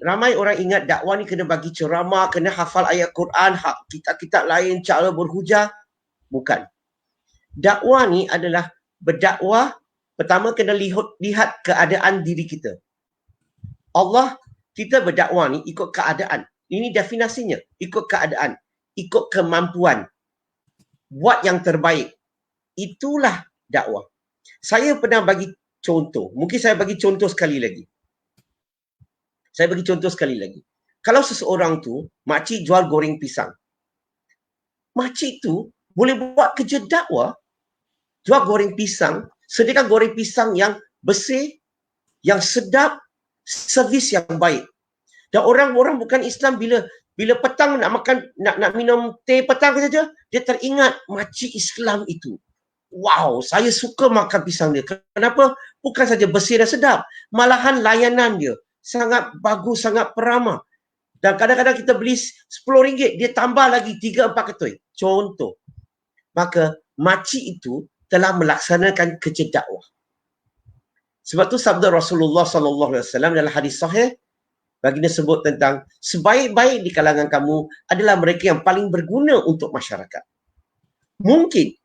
S2: ramai orang ingat dakwah ni kena bagi ceramah, kena hafal ayat Quran, kitab-kitab lain, cara berhujah. Bukan. Dakwah ni adalah berdakwah, pertama kena lihat keadaan diri kita. Allah, kita berdakwah ni ikut keadaan. Ini definisinya, ikut keadaan, ikut kemampuan. Buat yang terbaik. Itulah dakwah. Saya pernah bagi contoh. Mungkin saya bagi contoh sekali lagi. Kalau seseorang tu, makcik jual goreng pisang. Makcik tu boleh buat kerja dakwah, jual goreng pisang, sediakan goreng pisang yang bersih, yang sedap, servis yang baik. Dan orang-orang bukan Islam bila petang nak makan, nak minum teh petang saja, dia teringat makcik Islam itu. Wow, saya suka makan pisang dia. Kenapa? Bukan saja bersih dan sedap, malahan layanan dia sangat bagus, sangat peramah. Dan kadang-kadang kita beli RM10, dia tambah lagi 3-4 ketui. Contoh. Maka makcik itu telah melaksanakan kerja dakwah. Sebab tu sabda Rasulullah SAW dalam hadis sahih, baginda sebut tentang sebaik-baik di kalangan kamu adalah mereka yang paling berguna untuk masyarakat. Mungkin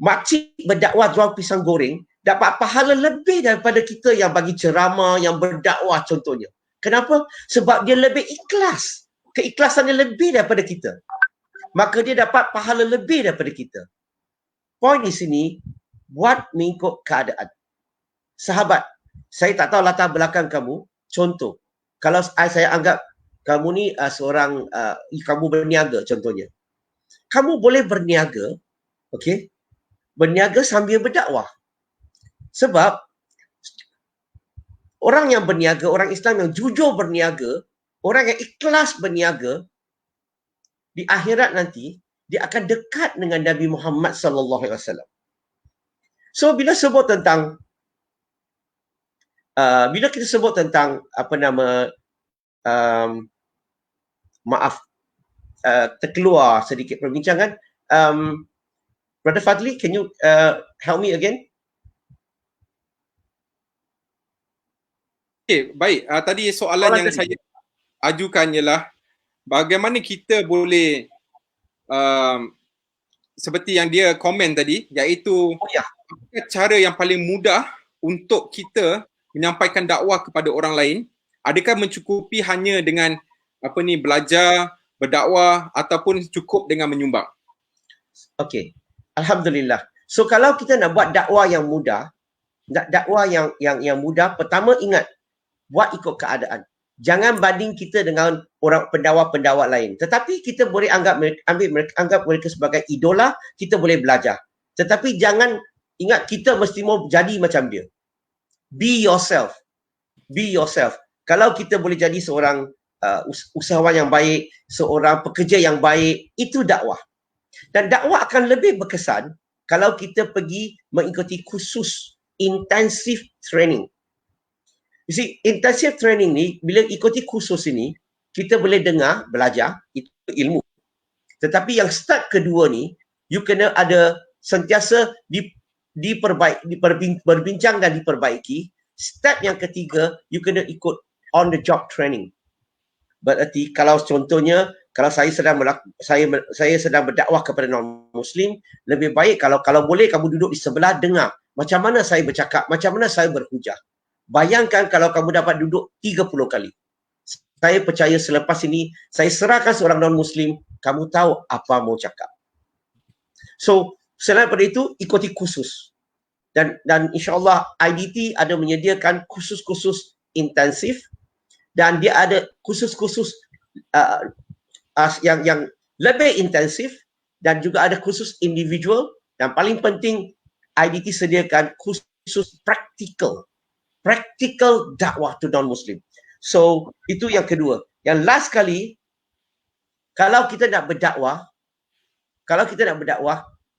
S2: makcik berdakwah jual pisang goreng dapat pahala lebih daripada kita yang bagi ceramah, yang berdakwah contohnya. Kenapa? Sebab dia lebih ikhlas. Keikhlasannya lebih daripada kita. Maka dia dapat pahala lebih daripada kita. Poin di sini, buat mengikut keadaan. Sahabat, saya tak tahu latar belakang kamu. Contoh, kalau saya anggap kamu ni seorang, kamu berniaga contohnya. Kamu boleh berniaga, okey? Berniaga sambil berdakwah. Sebab orang yang berniaga, orang Islam yang jujur berniaga, orang yang ikhlas berniaga, di akhirat nanti dia akan dekat dengan Nabi Muhammad sallallahu alaihi wasallam. So bila kita sebut tentang terkeluar sedikit perbincangan, Brother Fadli, can you help me again?
S1: Okay, baik. Tadi soalan yang saya ajukan ialah bagaimana kita boleh seperti yang dia komen tadi, iaitu cara yang paling mudah untuk kita menyampaikan dakwah kepada orang lain. Adakah mencukupi hanya dengan belajar, berdakwah ataupun cukup dengan menyumbang?
S2: Okey. Alhamdulillah. So kalau kita nak buat dakwah yang mudah, yang mudah, pertama ingat buat ikut keadaan. Jangan banding kita dengan orang pendakwa-pendakwa lain. Tetapi kita boleh anggap mereka sebagai idola, kita boleh belajar. Tetapi jangan ingat kita mesti mau jadi macam dia. Be yourself. Be yourself. Kalau kita boleh jadi seorang usahawan yang baik, seorang pekerja yang baik, itu dakwah. Dan dakwah akan lebih berkesan kalau kita pergi mengikuti kursus intensive training. You see, intensive training ni, bila ikuti kursus ini, kita boleh dengar, belajar, itu ilmu. Tetapi yang start kedua ni, you kena ada sentiasa berbincang dan diperbaiki. Step yang ketiga, you kena ikut on the job training. Berarti kalau contohnya kalau saya sedang berdakwah kepada non-muslim, lebih baik kalau boleh kamu duduk di sebelah dengar macam mana saya bercakap, macam mana saya berhujah. Bayangkan kalau kamu dapat duduk 30 kali. Saya percaya selepas ini saya serahkan seorang non-muslim, kamu tahu apa mau cakap. So, selain daripada itu, ikuti kursus. Dan insya-Allah IDT ada menyediakan kursus-kursus intensif dan dia ada kursus-kursus yang lebih intensif dan juga ada kursus individual dan paling penting IDT sediakan kursus practical dakwah to non-muslim. So itu yang kedua. Yang last kali, kalau kita nak berdakwah,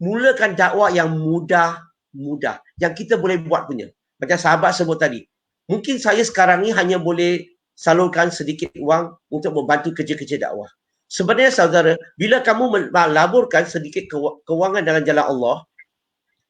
S2: mulakan dakwah yang mudah yang kita boleh buat punya. Macam sahabat sebut tadi, mungkin saya sekarang ni hanya boleh salurkan sedikit wang untuk membantu kerja-kerja dakwah. Sebenarnya saudara, bila kamu melaburkan sedikit kewangan dalam jalan Allah,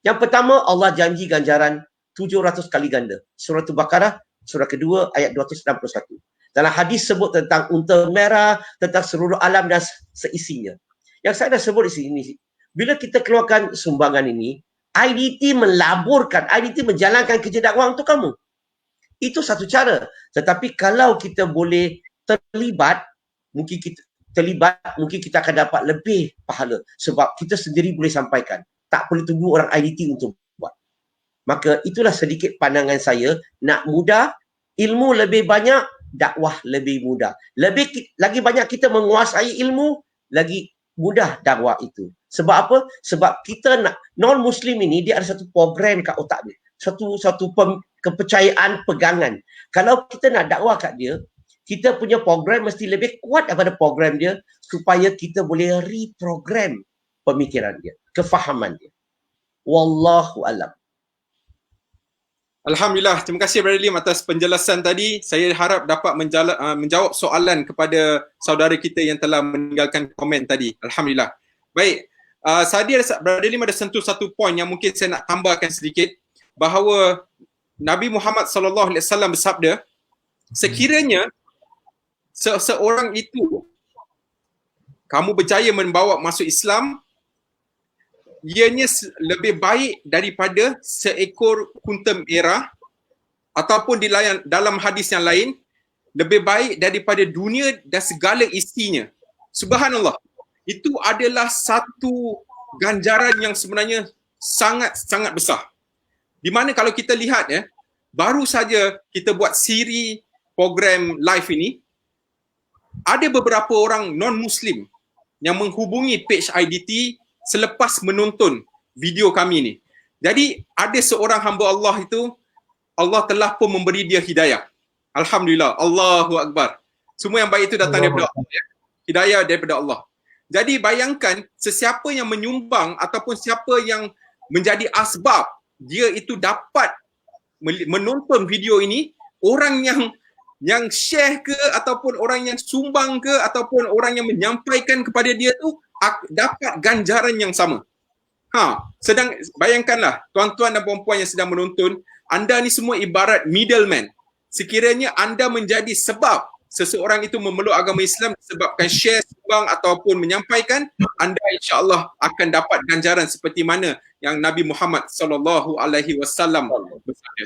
S2: yang pertama Allah janji ganjaran 700 kali ganda. Surah Al-Baqarah, surah kedua ayat 261. Dalam hadis sebut tentang unta merah, tentang seluruh alam dan seisinya. Yang saya dah sebut di sini, bila kita keluarkan sumbangan ini, IDT melaburkan, IDT menjalankan kerja dakwah untuk kamu. Itu satu cara. Tetapi kalau kita boleh terlibat, mungkin kita akan dapat lebih pahala. Sebab kita sendiri boleh sampaikan. Tak perlu tunggu orang IDT untuk buat. Maka itulah sedikit pandangan saya. Nak mudah, ilmu lebih banyak, dakwah lebih mudah. Lagi banyak kita menguasai ilmu, lagi mudah dakwah itu. Sebab apa? Sebab kita nak, non-Muslim ini dia ada satu program kat otak dia. Satu kepercayaan pegangan. Kalau kita nak dakwah kat dia, kita punya program mesti lebih kuat daripada program dia supaya kita boleh reprogram pemikiran dia, kefahaman dia. Wallahu alam.
S1: Alhamdulillah, terima kasih Brother Lim atas penjelasan tadi. Saya harap dapat menjawab soalan kepada saudara kita yang telah meninggalkan komen tadi. Alhamdulillah. Baik, Brother Lim ada sentuh satu poin yang mungkin saya nak tambahkan sedikit, bahawa Nabi Muhammad sallallahu alaihi wasallam bersabda, sekiranya seseorang itu kamu berjaya membawa masuk Islam, ianya lebih baik daripada seekor kunta merah, ataupun dalam hadis yang lain, lebih baik daripada dunia dan segala isinya. Subhanallah. Itu adalah satu ganjaran yang sebenarnya sangat-sangat besar. Di mana kalau kita lihat baru saja kita buat siri program live ini, ada beberapa orang non-Muslim yang menghubungi page IDT selepas menonton video kami ni. Jadi ada seorang hamba Allah itu, Allah telah pun memberi dia hidayah. Alhamdulillah, Allahu Akbar. Semua yang baik itu datang daripada Allah. Hidayah daripada Allah. Jadi bayangkan sesiapa yang menyumbang ataupun siapa yang menjadi asbab dia itu dapat menonton video ini, orang yang share ke ataupun orang yang sumbang ke ataupun orang yang menyampaikan kepada dia tu dapat ganjaran yang sama. Sedang bayangkanlah tuan-tuan dan puan-puan yang sedang menonton, anda ni semua ibarat middleman. Sekiranya anda menjadi sebab seseorang itu memeluk agama Islam disebabkan share, sumbang ataupun menyampaikan, anda insya-Allah akan dapat ganjaran seperti mana yang Nabi Muhammad sallallahu alaihi wasallam bersabda.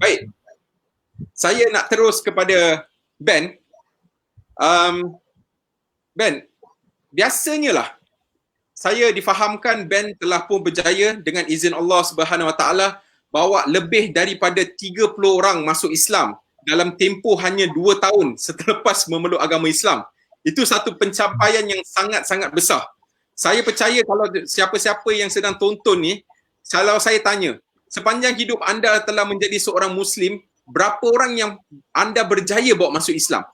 S1: Baik. Saya nak terus kepada Ben. Ben, biasanya lah saya difahamkan Ben telah pun berjaya dengan izin Allah Subhanahu Wa Taala bawa lebih daripada 30 orang masuk Islam dalam tempoh hanya 2 tahun selepas memeluk agama Islam. Itu satu pencapaian yang sangat-sangat besar. Saya percaya kalau siapa-siapa yang sedang tonton ni, kalau saya tanya, sepanjang hidup anda telah menjadi seorang Muslim, berapa orang yang anda berjaya bawa masuk Islam?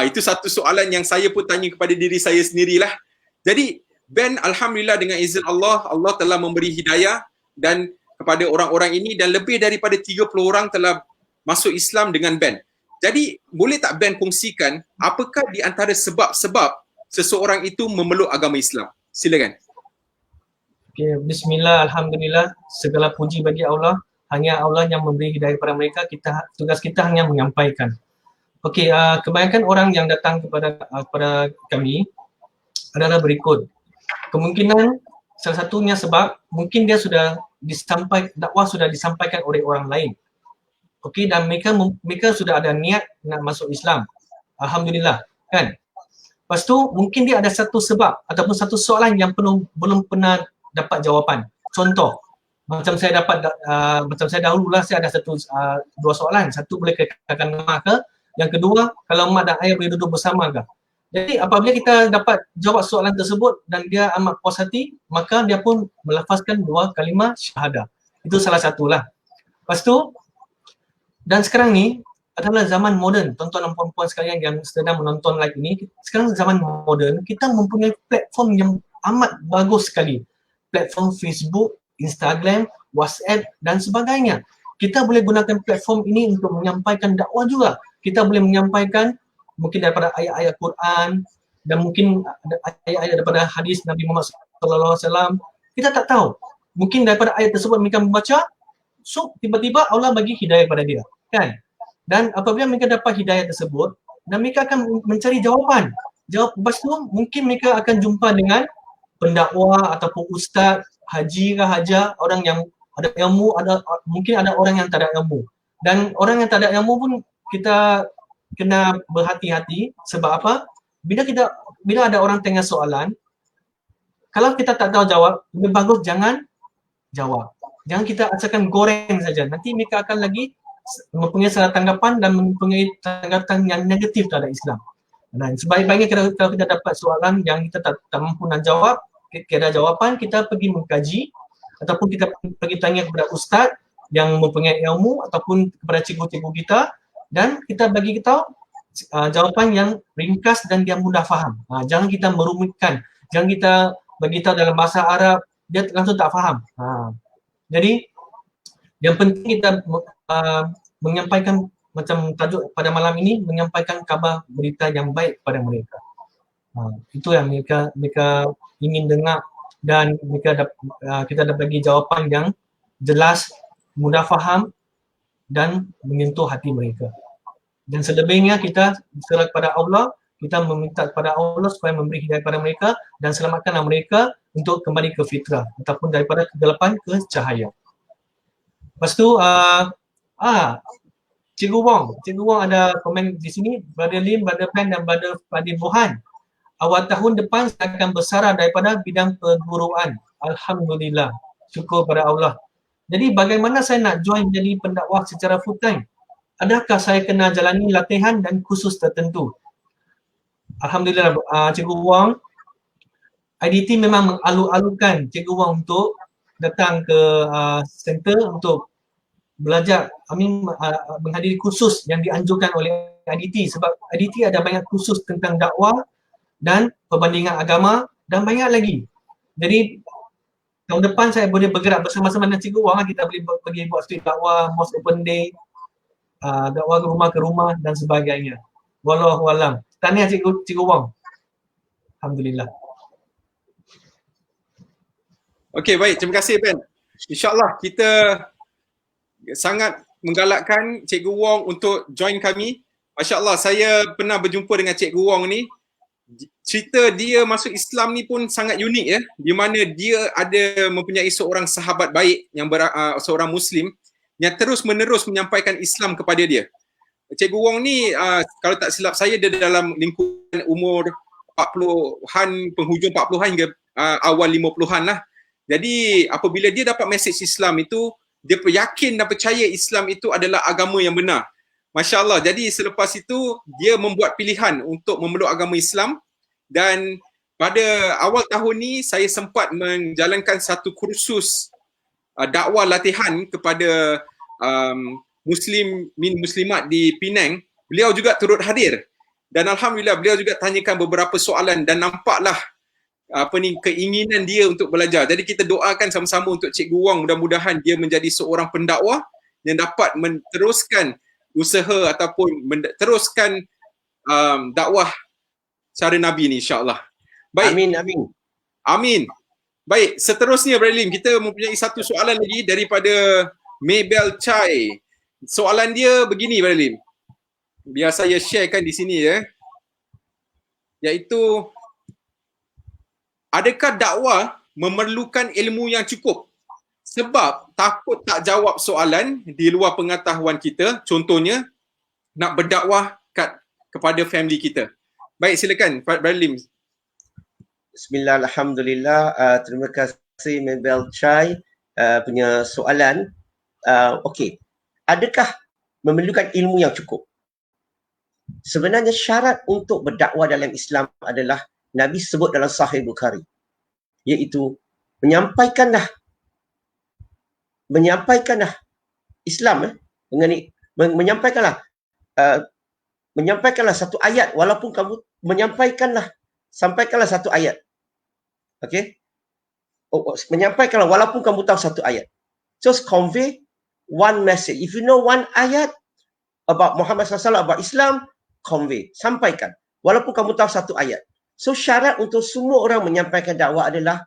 S1: Itu satu soalan yang saya pun tanya kepada diri saya sendirilah. Jadi Ben, Alhamdulillah dengan izin Allah, Allah telah memberi hidayah dan kepada orang-orang ini dan lebih daripada 30 orang telah masuk Islam dengan Ben. Jadi boleh tak Ben kongsikan apakah di antara sebab-sebab seseorang itu memeluk agama Islam? Silakan.
S3: Okay, bismillah, alhamdulillah, segala puji bagi Allah. Hanya Allah yang memberi hidayah kepada mereka, tugas kita hanya menyampaikan. Okey, kebanyakan orang yang datang kepada kami adalah berikut. Kemungkinan salah satunya sebab mungkin dia sudah dakwah sudah disampaikan oleh orang lain. Okey, dan mereka sudah ada niat nak masuk Islam. Alhamdulillah, kan? Lepas tu mungkin dia ada satu sebab ataupun satu soalan yang belum pernah dapat jawapan. Contoh, macam saya dahululah saya ada dua soalan. Satu boleh katakan mak ke, yang kedua kalau mak dan ayah boleh duduk bersama ke. Jadi apabila kita dapat jawab soalan tersebut dan dia amat puas hati, maka dia pun melafazkan dua kalimah syahadah. Itu salah satulah. Lepas tu, dan sekarang ni adalah zaman moden, tuan-tuan dan puan-puan sekalian yang sedang menonton live ini. Sekarang zaman moden, kita mempunyai platform yang amat bagus sekali. Platform Facebook, Instagram, WhatsApp dan sebagainya. Kita boleh gunakan platform ini untuk menyampaikan dakwah juga. Kita boleh menyampaikan mungkin daripada ayat-ayat Quran dan mungkin ayat-ayat daripada hadis Nabi Muhammad SAW. Kita tak tahu. Mungkin daripada ayat tersebut mereka membaca, so tiba-tiba Allah bagi hidayah kepada dia, kan? Dan apabila mereka dapat hidayah tersebut, dan mereka akan mencari jawapan. Lepas tu mungkin mereka akan jumpa dengan pendakwa ataupun ustaz, haji ke haja, orang yang ada ilmu, mungkin ada orang yang tak ada ilmu. Dan orang yang tak ada ilmu pun kita kena berhati-hati sebab apa? Bila ada orang tanya soalan, kalau kita tak tahu jawab, lebih bagus jangan jawab. Jangan kita asalkan goreng saja. Nanti mereka akan lagi mempunyai salah tanggapan dan mempunyai tanggapan yang negatif terhadap Islam. Dan sebaik-baiknya kalau kita dapat soalan yang kita tak mampu nak jawab, tiada jawapan, kita pergi mengkaji ataupun kita pergi tanya kepada ustaz yang mempunyai ilmu ataupun kepada cikgu-cikgu kita dan kita bagi tahu jawapan yang ringkas dan dia mudah faham. Jangan kita merumitkan, jangan kita bagi tahu dalam bahasa Arab, dia langsung tak faham. Jadi yang penting kita menyampaikan macam tajuk pada malam ini, menyampaikan kabar berita yang baik kepada mereka. Itu yang mereka ingin dengar dan kita dah bagi jawapan yang jelas, mudah faham dan menyentuh hati mereka. Dan selebihnya kita serah kepada Allah, kita meminta kepada Allah supaya memberi hidayah kepada mereka dan selamatkanlah mereka untuk kembali ke fitrah ataupun daripada kegelapan ke cahaya. Lepas tu Cikgu Wong ada komen di sini, Brother Lim, Brother Pan dan Brother Fadil Bohan. Awal tahun depan saya akan bersara daripada bidang perguruan. Alhamdulillah. Syukur pada Allah. Jadi bagaimana saya nak join jadi pendakwah secara full time? Adakah saya kena jalani latihan dan kursus tertentu? Alhamdulillah Cikgu Wong, IDT memang mengalu-alukan Cikgu Wong untuk datang ke center untuk belajar, menghadiri kursus yang dianjurkan oleh IDT sebab IDT ada banyak kursus tentang dakwah dan perbandingan agama dan banyak lagi. Jadi tahun depan saya boleh bergerak bersama-sama dengan Cikgu Wong, kita boleh pergi buat street dakwah, mosque open day, dakwah rumah ke rumah dan sebagainya. Wallahualam. Tahniah Cikgu Wong. Alhamdulillah.
S1: Okey, baik. Terima kasih Ben. InsyaAllah kita sangat menggalakkan Cikgu Wong untuk join kami. Masya Allah, saya pernah berjumpa dengan Cikgu Wong ni. Cerita dia masuk Islam ni pun sangat unik ya. Di mana dia ada mempunyai seorang sahabat baik yang seorang Muslim yang terus menerus menyampaikan Islam kepada dia. Cikgu Wong ni kalau tak silap saya dia dalam lingkungan umur 40-an, penghujung 40-an hingga awal 50-an lah. Jadi apabila dia dapat mesej Islam itu, dia yakin dan percaya Islam itu adalah agama yang benar. Masya Allah. Jadi selepas itu dia membuat pilihan untuk memeluk agama Islam dan pada awal tahun ni saya sempat menjalankan satu kursus dakwah latihan kepada muslimat di Penang. Beliau juga turut hadir dan alhamdulillah beliau juga tanyakan beberapa soalan dan nampaklah keinginan dia untuk belajar. Jadi kita doakan sama-sama untuk Cikgu Wong, mudah-mudahan dia menjadi seorang pendakwah yang dapat meneruskan usaha ataupun meneruskan dakwah cara Nabi ni insya-Allah. Baik. Amin. Baik, seterusnya Brother Lim, kita mempunyai satu soalan lagi daripada Maybell Chai. Soalan dia begini Brother Lim. biar saya sharekan di sini ya, iaitu adakah dakwah memerlukan ilmu yang cukup? Sebab takut tak jawab soalan di luar pengetahuan kita, contohnya nak berdakwah kepada family kita. Baik, silakan Brother Lim.
S2: Bismillah, Alhamdulillah. Terima kasih Mabel Chai punya soalan. Okey, adakah memerlukan ilmu yang cukup? Sebenarnya syarat untuk berdakwah dalam Islam adalah Nabi sebut dalam Sahih Bukhari, iaitu menyampaikanlah Islam menyampaikanlah satu ayat, walaupun kamu sampaikanlah satu ayat. Okey? Menyampaikanlah walaupun kamu tahu satu ayat. Just convey one message. If you know one ayat about Muhammad SAW, about Islam, convey, sampaikan. Walaupun kamu tahu satu ayat. So syarat untuk semua orang menyampaikan dakwah adalah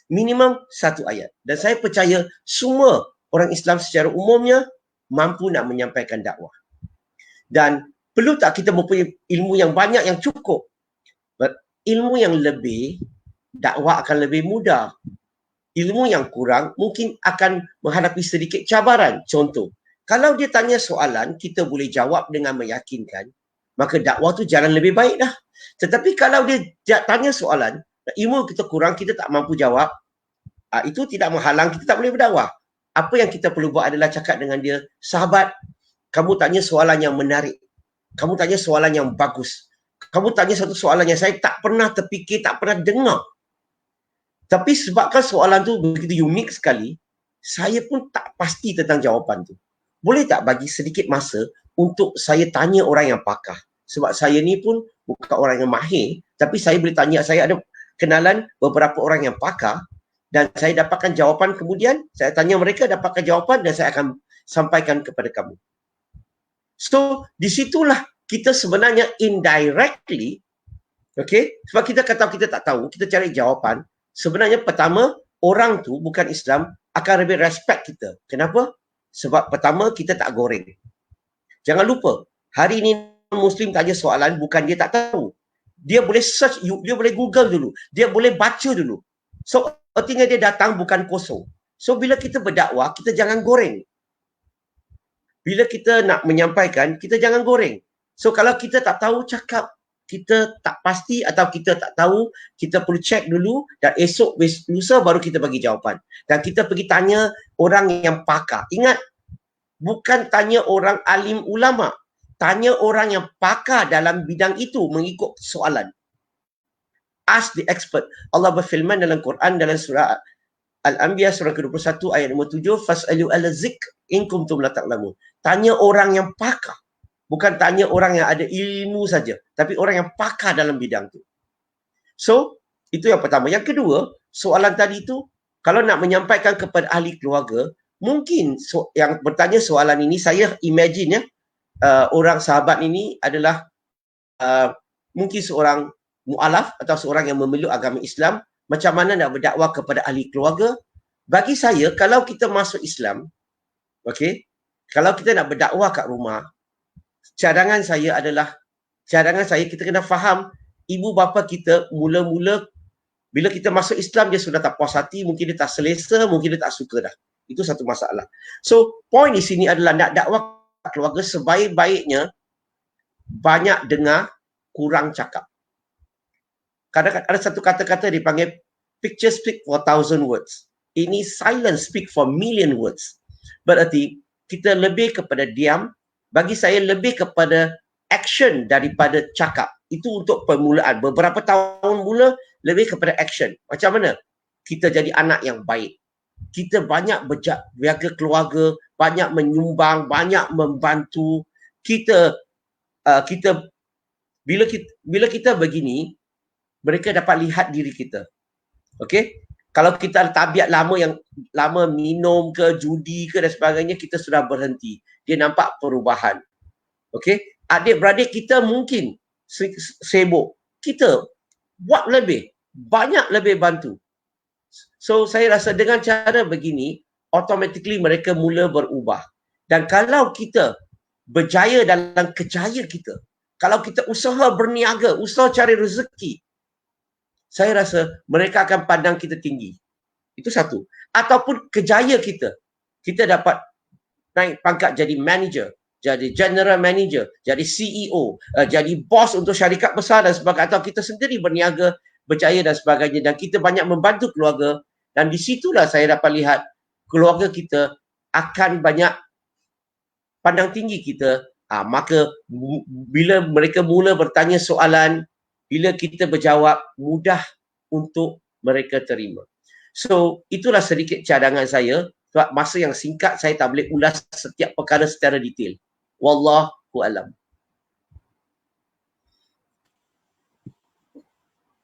S2: minimum satu ayat. Dan saya percaya semua orang Islam secara umumnya mampu nak menyampaikan dakwah. Dan perlu tak kita mempunyai ilmu yang banyak yang cukup? Ilmu yang lebih, dakwah akan lebih mudah. Ilmu yang kurang mungkin akan menghadapi sedikit cabaran. Contoh, kalau dia tanya soalan, kita boleh jawab dengan meyakinkan, maka dakwah tu jalan lebih baik dah. Tetapi kalau dia tanya soalan, ilmu kita kurang, kita tak mampu jawab, itu tidak menghalang kita tak boleh berdakwah. Apa yang kita perlu buat adalah cakap dengan dia, sahabat, kamu tanya soalan yang menarik. Kamu tanya soalan yang bagus. Kamu tanya satu soalan yang saya tak pernah terfikir, tak pernah dengar. Tapi sebabkan soalan tu begitu unik sekali, saya pun tak pasti tentang jawapan tu. Boleh tak bagi sedikit masa untuk saya tanya orang yang pakar? Sebab saya ni pun bukan orang yang mahir, tapi saya boleh tanya, saya ada kenalan beberapa orang yang pakar dan saya dapatkan jawapan, kemudian saya tanya mereka, dapatkan jawapan dan saya akan sampaikan kepada kamu. So, di situlah kita sebenarnya indirectly, okay, sebab kita kata kita tak tahu, kita cari jawapan. Sebenarnya pertama, orang tu bukan Islam akan lebih respect kita. Kenapa? Sebab pertama, kita tak goreng. Jangan lupa, hari ini Muslim tanya soalan, bukan dia tak tahu. Dia boleh search, dia boleh Google dulu. Dia boleh baca dulu. So, artinya dia datang bukan kosong. So, bila kita berdakwah, kita jangan goreng. Bila kita nak menyampaikan, kita jangan goreng. So, kalau kita tak tahu cakap, kita tak pasti atau kita tak tahu, kita perlu check dulu dan esok lusa baru kita bagi jawapan. Dan kita pergi tanya orang yang pakar. Ingat, bukan tanya orang alim ulama. Tanya orang yang pakar dalam bidang itu mengikut soalan. Ask the expert. Allah berfirman dalam Quran dalam surah Al-Anbiya surah ke-21 ayat nombor 7, fas'alu ala zik in kuntum la ta'lamun. Tanya orang yang pakar. Bukan tanya orang yang ada ilmu saja, tapi orang yang pakar dalam bidang tu. So, itu yang pertama. Yang kedua, soalan tadi tu, kalau nak menyampaikan kepada ahli keluarga, mungkin yang bertanya soalan ini, saya imagine ya, orang sahabat ini adalah mungkin seorang mu'alaf atau seorang yang memeluk agama Islam. Macam mana nak berdakwah kepada ahli keluarga? Bagi saya, kalau kita masuk Islam, okay, kalau kita nak berdakwah kat rumah, cadangan saya kita kena faham ibu bapa kita mula-mula bila kita masuk Islam dia sudah tak puas hati, mungkin dia tak selesa, mungkin dia tak suka dah. Itu satu masalah. So, point di sini adalah nak dakwah keluarga sebaik-baiknya banyak dengar, kurang cakap. Kadang-kadang ada satu kata-kata dipanggil picture speak for 1,000 words. Ini silence speak for million words. Berarti kita lebih kepada diam. Bagi saya lebih kepada action daripada cakap. Itu untuk permulaan. Beberapa tahun mula lebih kepada action. Macam mana? Kita jadi anak yang baik. Kita banyak berjaga keluarga, banyak menyumbang, banyak membantu. Bila kita begini, mereka dapat lihat diri kita. Okey? Kalau kita tabiat lama yang lama minum ke, judi ke dan sebagainya, kita sudah berhenti. Dia nampak perubahan. Okey? Adik-beradik kita mungkin sibuk. Kita buat lebih. Banyak lebih bantu. So, saya rasa dengan cara begini, automatically mereka mula berubah. Dan kalau kita berjaya dalam kerjaya kita, kalau kita usaha berniaga, usaha cari rezeki, saya rasa mereka akan pandang kita tinggi. Itu satu. Ataupun kerjaya kita dapat naik pangkat jadi manager, jadi general manager, jadi CEO, jadi bos untuk syarikat besar dan sebagainya, atau kita sendiri berniaga, berjaya dan sebagainya, dan kita banyak membantu keluarga, dan di situlah saya dapat lihat keluarga kita akan banyak pandang tinggi kita. Maka bila mereka mula bertanya soalan, bila kita berjawab, mudah untuk mereka terima. So, itulah sedikit cadangan saya. Sebab masa yang singkat, saya tak boleh ulas setiap perkara secara detail. Wallahu alam.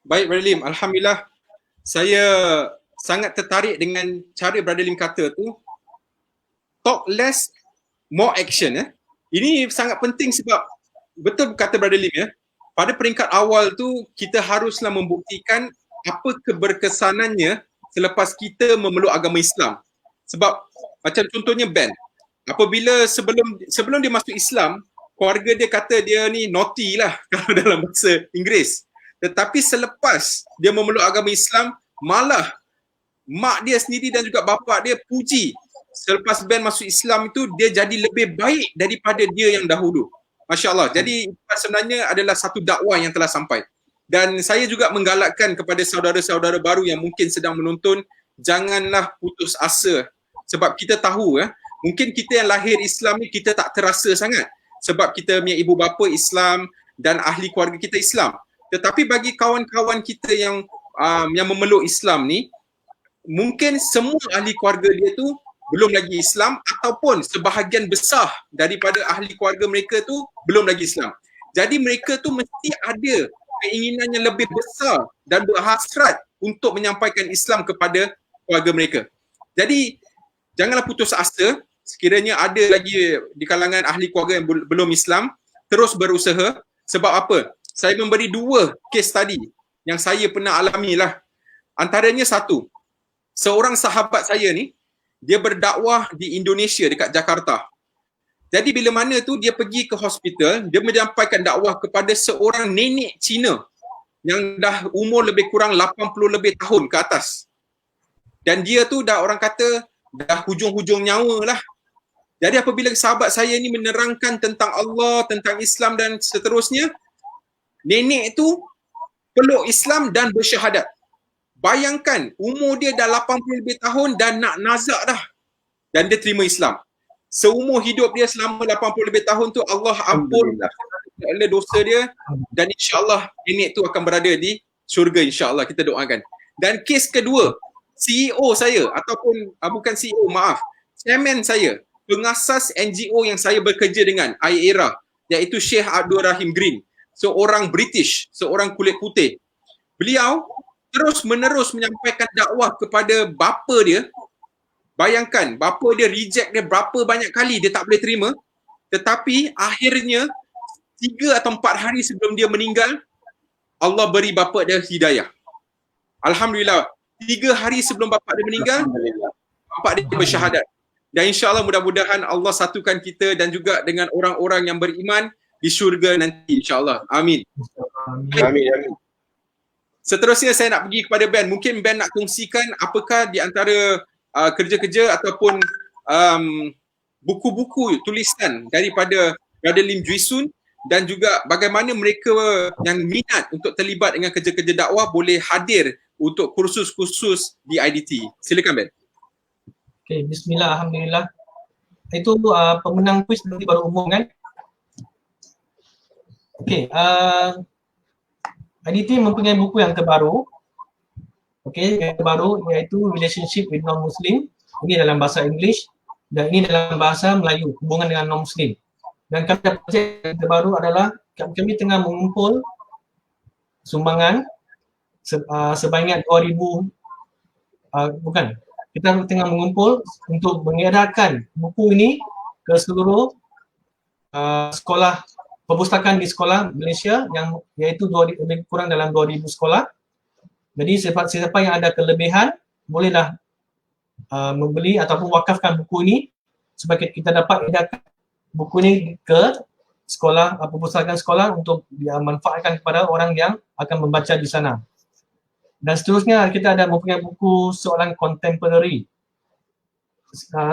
S1: Baik, Brother Lim. Alhamdulillah, saya sangat tertarik dengan cara Brother Lim kata tu, talk less, more action. Ini sangat penting sebab betul kata Brother Lim ya. Pada peringkat awal tu, kita haruslah membuktikan apa keberkesanannya selepas kita memeluk agama Islam. Sebab macam contohnya Ben, apabila sebelum dia masuk Islam, keluarga dia kata dia ni naughty lah kalau dalam bahasa Inggeris. Tetapi selepas dia memeluk agama Islam, malah mak dia sendiri dan juga bapa dia puji selepas Ben masuk Islam itu dia jadi lebih baik daripada dia yang dahulu. Masya Allah. Jadi sebenarnya adalah satu dakwah yang telah sampai. Dan saya juga menggalakkan kepada saudara-saudara baru yang mungkin sedang menonton, janganlah putus asa. Sebab kita tahu mungkin kita yang lahir Islam ni kita tak terasa sangat. Sebab kita punya ibu bapa Islam dan ahli keluarga kita Islam. Tetapi bagi kawan-kawan kita yang memeluk Islam ni, mungkin semua ahli keluarga dia tu belum lagi Islam ataupun sebahagian besar daripada ahli keluarga mereka tu belum lagi Islam. Jadi mereka tu mesti ada keinginan yang lebih besar dan berhasrat untuk menyampaikan Islam kepada keluarga mereka. Jadi janganlah putus asa. Sekiranya ada lagi di kalangan ahli keluarga yang belum Islam, terus berusaha. Sebab apa? Saya memberi 2 case study yang saya pernah alami lah. Antaranya satu, seorang sahabat saya ni, dia berdakwah di Indonesia dekat Jakarta. Jadi bila mana tu dia pergi ke hospital, dia menyampaikan dakwah kepada seorang nenek Cina yang dah umur lebih kurang 80 lebih tahun ke atas. Dan dia tu dah orang kata dah hujung-hujung nyawa lah. Jadi apabila sahabat saya ni menerangkan tentang Allah, tentang Islam dan seterusnya, nenek tu peluk Islam dan bersyahadat. Bayangkan umur dia dah 80 lebih tahun dan nak nazak dah. Dan dia terima Islam. Seumur hidup dia selama 80 lebih tahun tu Allah ampun segala dosa dia dan insya-Allah nenek tu akan berada di syurga insya-Allah, kita doakan. Dan kes kedua, CEO saya ataupun bukan CEO, maaf, chairman saya, pengasas NGO yang saya bekerja dengan, iERA, iaitu Sheikh Abdul Rahim Green, seorang British, seorang kulit putih. Beliau terus menerus menyampaikan dakwah kepada bapa dia. Bayangkan, bapa dia reject dia berapa banyak kali, dia tak boleh terima. Tetapi akhirnya 3 atau 4 hari sebelum dia meninggal, Allah beri bapa dia hidayah. Alhamdulillah, 3 hari sebelum bapa dia meninggal, bapa dia bersyahadat. Dan insya-Allah mudah-mudahan Allah satukan kita dan juga dengan orang-orang yang beriman di syurga nanti insya-Allah. Amin.
S2: Amin. Amin.
S1: Seterusnya saya nak pergi kepada Ben. Mungkin Ben nak kongsikan apakah di antara kerja-kerja ataupun buku-buku tulisan daripada Brother Lim Jui Soon dan juga bagaimana mereka yang minat untuk terlibat dengan kerja-kerja dakwah boleh hadir untuk kursus-kursus di IDT. Silakan Ben.
S3: Okay, bismillah, alhamdulillah. Itu pemenang kuis nanti baru umum kan? Okay, IDT mempunyai buku yang terbaru. Okey, yang terbaru iaitu Relationship with Non-Muslim. Ini dalam bahasa English dan ini dalam bahasa Melayu, hubungan dengan non-Muslim. Dan projek yang terbaru adalah kami tengah mengumpul sumbangan sebanyak 2,000 kita tengah mengumpul untuk mengedarkan buku ini ke seluruh sekolah perpustakaan di sekolah Malaysia yang iaitu lebih kurang dalam 2,000 sekolah. Jadi siapa yang ada kelebihan bolehlah membeli ataupun wakafkan buku ini supaya kita dapat edarkan buku ni ke sekolah, perpustakaan sekolah untuk dimanfaatkan kepada orang yang akan membaca di sana. Dan seterusnya kita ada mempunyai buku soalan contemporary.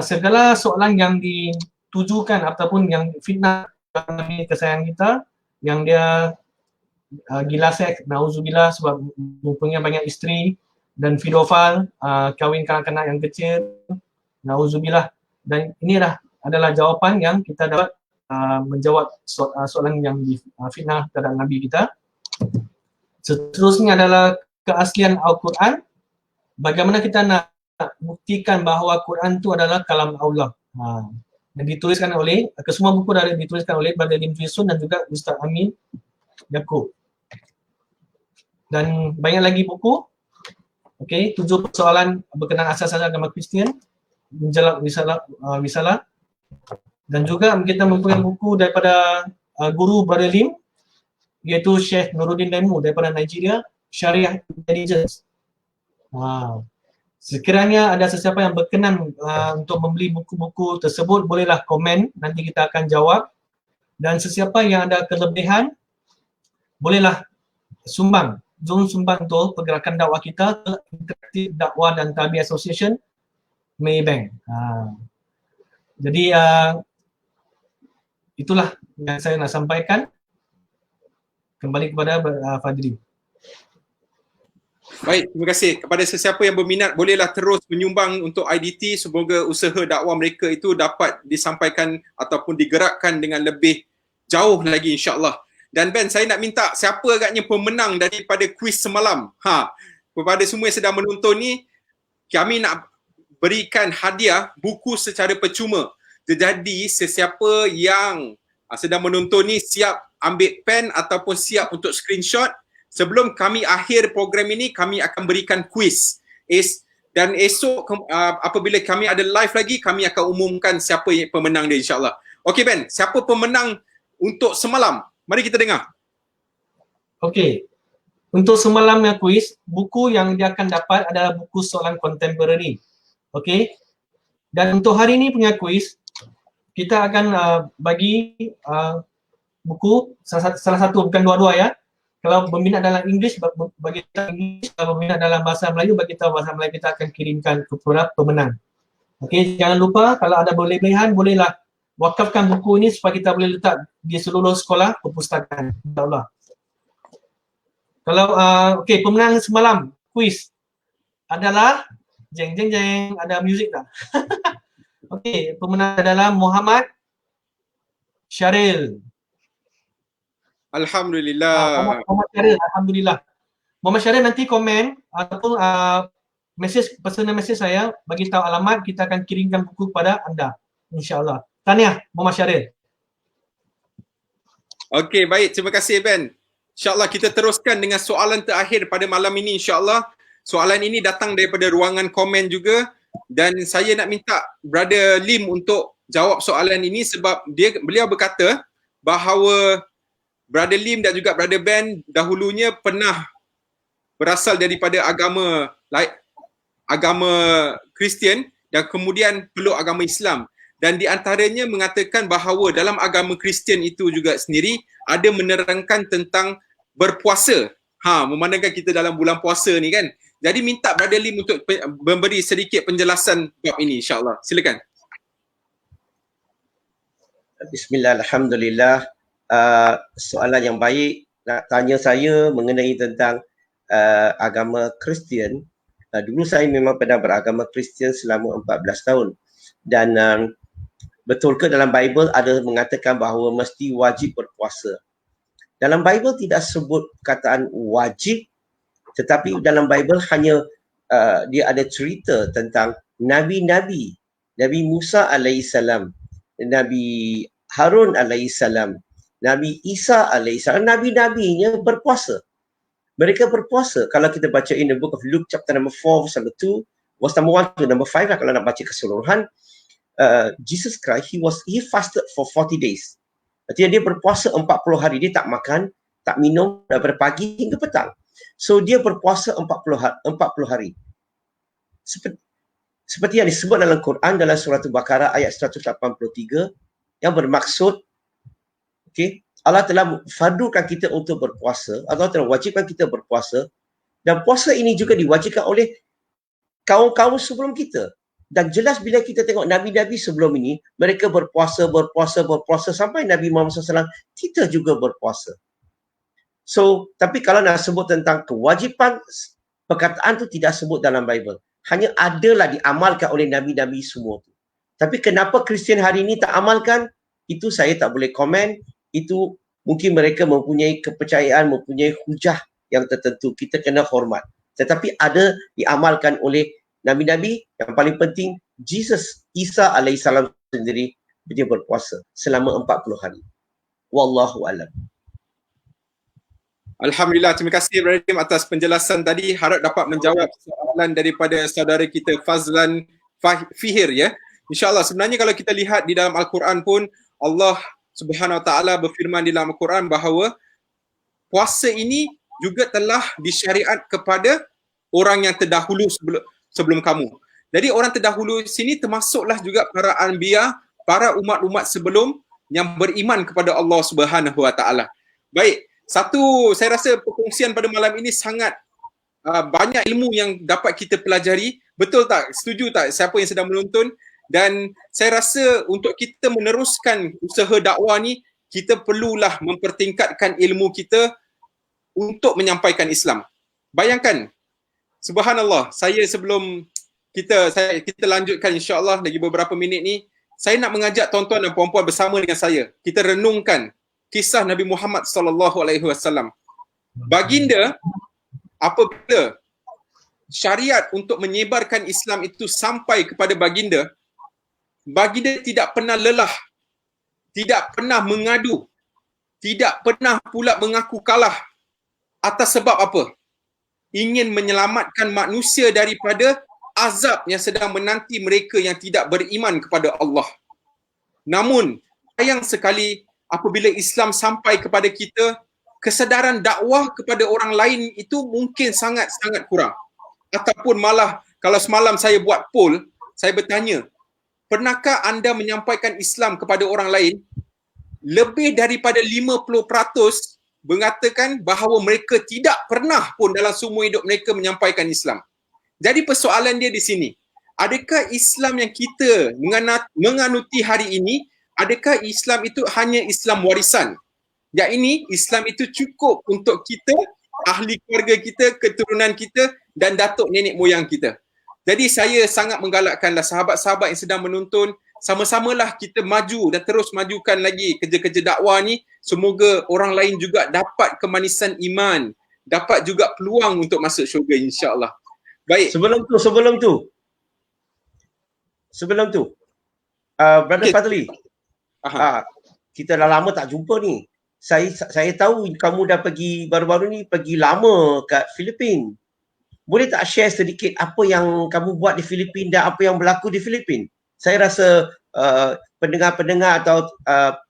S3: Segala soalan yang ditujukan ataupun yang fitnah Nabi kesayangan kita, yang dia gila seks, nauzubillah, sebab mempunyai banyak isteri, dan pedofil, kahwin kanak-kanak yang kecil, nauzubillah. Dan inilah adalah jawapan yang kita dapat menjawab soalan yang fitnah terhadap Nabi kita. Seterusnya adalah keaslian Al-Quran. Bagaimana kita nak buktikan bahawa Quran itu adalah kalam Allah. Yang dituliskan oleh, kesemua buku dah dituliskan oleh Brother Lim Chui Sun dan juga Ustaz Amin Yaakob. Dan banyak lagi buku. Okey, 7 persoalan berkenaan asas-asas agama Kristian, menjelak risalah. Dan juga kita mempunyai buku daripada guru Brother Lim, iaitu Syekh Nuruddin Lemu daripada Nigeria, Syariah Intelligence. Sekiranya ada sesiapa yang berkenan untuk membeli buku-buku tersebut, bolehlah komen, nanti kita akan jawab. Dan sesiapa yang ada kelebihan, bolehlah sumbang untuk pergerakan dakwah kita ke Interaktif Dakwah dan Tarbiyah Association Maybank. Jadi itulah yang saya nak sampaikan. Kembali kepada Fadli.
S1: Baik, terima kasih. Kepada sesiapa yang berminat, bolehlah terus menyumbang untuk IDT. Semoga usaha dakwah mereka itu dapat disampaikan ataupun digerakkan dengan lebih jauh lagi, insya-Allah. Dan Ben, saya nak minta siapa agaknya pemenang daripada kuis semalam. Kepada semua yang sedang menonton ni, kami nak berikan hadiah buku secara percuma. Jadi sesiapa yang sedang menonton ni siap ambil pen ataupun siap untuk screenshot. Sebelum kami akhir program ini, kami akan berikan kuis. Dan esok apabila kami ada live lagi, kami akan umumkan siapa yang pemenang dia, insya-Allah. Okey Ben, siapa pemenang untuk semalam? Mari kita dengar.
S3: Okey. Untuk semalamnya kuis, buku yang dia akan dapat adalah buku soalan contemporary. Okey. Dan untuk hari ini punya kuis, kita akan bagi buku salah satu, bukan dua-dua ya. Kalau berminat dalam English, bagi kita English. Kalau berminat dalam bahasa Melayu, bagi kita bahasa Melayu, kita akan kirimkan kepada pemenang. Okey, jangan lupa kalau ada berlebihan, bolehlah wakafkan buku ini supaya kita boleh letak di seluruh sekolah perpustakaan, insya-Allah. Kalau okey, pemenang semalam kuis adalah jeng jeng jeng, ada muzik tak? Okey, pemenang adalah Muhammad Syaril.
S1: Alhamdulillah.
S3: Muhammad Syaril, alhamdulillah. Muhammad Syaril nanti komen ataupun personal message saya, bagi tahu alamat, kita akan kirimkan buku kepada anda, insya-Allah. Tahniah Muhammad Syaril.
S1: Okey, baik. Terima kasih Ben. InsyaAllah kita teruskan dengan soalan terakhir pada malam ini, insyaAllah. Soalan ini datang daripada ruangan komen juga, dan saya nak minta Brother Lim untuk jawab soalan ini sebab beliau berkata bahawa Brother Lim dan juga Brother Ben dahulunya pernah berasal daripada agama Kristian dan kemudian peluk agama Islam. Dan di antaranya mengatakan bahawa dalam agama Kristian itu juga sendiri ada menerangkan tentang berpuasa. Memandangkan kita dalam bulan puasa ni kan. Jadi minta Brother Lim untuk memberi sedikit penjelasan bab ini, insya-Allah. Silakan.
S2: Bismillah, alhamdulillah. Soalan yang baik nak tanya saya mengenai tentang agama Kristian. Dulu saya memang pernah beragama Kristian selama 14 tahun. Dan betul ke dalam Bible ada mengatakan bahawa mesti wajib berpuasa? Dalam Bible tidak sebut perkataan wajib, tetapi dalam Bible hanya dia ada cerita tentang nabi-nabi. Nabi Musa alaihissalam, Nabi Harun alaihissalam, Nabi Isa alaihissalam, nabi-nabinya berpuasa. Mereka berpuasa. Kalau kita baca in the book of Luke chapter number 4 verse number 2, verse number 1 to number 5 lah, kalau nak baca keseluruhan, Jesus Christ, he fasted for 40 days. Artinya dia berpuasa 40 hari. Dia tak makan, tak minum daripada pagi hingga petang. So dia berpuasa 40 hari. Seperti yang disebut dalam Quran dalam surah Al-Baqarah ayat 183, yang bermaksud Allah telah fardukan kita untuk berpuasa, Allah telah wajibkan kita berpuasa, dan puasa ini juga diwajibkan oleh kaum-kaum sebelum kita. Dan jelas bila kita tengok Nabi-Nabi sebelum ini, mereka berpuasa sampai Nabi Muhammad SAW, kita juga berpuasa. So, tapi kalau nak sebut tentang kewajipan, perkataan tu tidak sebut dalam Bible. Hanya adalah diamalkan oleh Nabi-Nabi semua tu. Tapi kenapa Kristian hari ini tak amalkan? Itu saya tak boleh komen. Itu mungkin mereka mempunyai kepercayaan, mempunyai hujah yang tertentu. Kita kena hormat. Tetapi ada diamalkan oleh Nabi-Nabi. Yang paling penting, Isa alaihissalam sendiri, dia berpuasa selama 40 hari. Wallahu a'lam.
S1: Alhamdulillah, terima kasih Ibrahim atas penjelasan tadi. Harap dapat menjawab soalan daripada saudara kita Fazlan Fihir ya. InsyaAllah, sebenarnya kalau kita lihat di dalam Al-Quran pun, Allah Subhanahu Wa Taala berfirman di dalam Al-Quran bahawa puasa ini juga telah disyariat kepada orang yang terdahulu sebelum kamu. Jadi orang terdahulu sini termasuklah juga para anbiya, para umat-umat sebelum yang beriman kepada Allah Subhanahu Wa Taala. Baik, satu saya rasa perkongsian pada malam ini sangat banyak ilmu yang dapat kita pelajari. Betul tak? Setuju tak siapa yang sedang menonton? Dan saya rasa untuk kita meneruskan usaha dakwah ni, kita perlulah mempertingkatkan ilmu kita untuk menyampaikan Islam. Bayangkan, subhanallah, saya sebelum kita lanjutkan insya-Allah lagi beberapa minit ni, saya nak mengajak tuan-tuan dan puan-puan bersama dengan saya. Kita renungkan kisah Nabi Muhammad sallallahu alaihi wasallam. Baginda apabila syariat untuk menyebarkan Islam itu sampai kepada baginda tidak pernah lelah, tidak pernah mengadu, tidak pernah pula mengaku kalah. Atas sebab apa? Ingin menyelamatkan manusia daripada azab yang sedang menanti mereka yang tidak beriman kepada Allah. Namun, sayang sekali apabila Islam sampai kepada kita, kesedaran dakwah kepada orang lain itu mungkin sangat-sangat kurang. Ataupun malah, kalau semalam saya buat poll, saya bertanya, pernahkah anda menyampaikan Islam kepada orang lain? Lebih daripada 50% mengatakan bahawa mereka tidak pernah pun dalam semua hidup mereka menyampaikan Islam. Jadi persoalan dia di sini. Adakah Islam yang kita menganuti hari ini, adakah Islam itu hanya Islam warisan? Yang ini, Islam itu cukup untuk kita, ahli keluarga kita, keturunan kita dan datuk nenek moyang kita. Jadi saya sangat menggalakkanlah sahabat-sahabat yang sedang menonton, sama-samalah kita maju dan terus majukan lagi kerja-kerja dakwah ni. Semoga orang lain juga dapat kemanisan iman, dapat juga peluang untuk masuk syurga insya-Allah. Baik. Sebelum tu, Brother
S2: Okay.
S1: Fadli.
S2: Kita dah lama tak jumpa ni. Saya tahu kamu dah baru-baru ni pergi lama kat Filipina. Boleh tak share sedikit apa yang kamu buat di Filipina dan apa yang berlaku di Filipina? Saya rasa pendengar-pendengar atau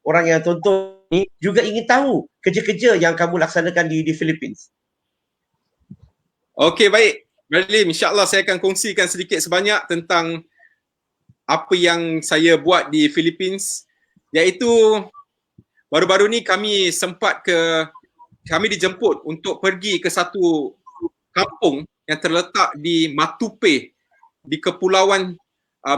S2: orang yang tonton ni juga ingin tahu kerja-kerja yang kamu laksanakan di Filipina.
S1: Okey, baik. Berlim, insya-Allah saya akan kongsikan sedikit sebanyak tentang apa yang saya buat di Filipina, iaitu baru-baru ni kami dijemput untuk pergi ke satu kampung yang terletak di Matupe di Kepulauan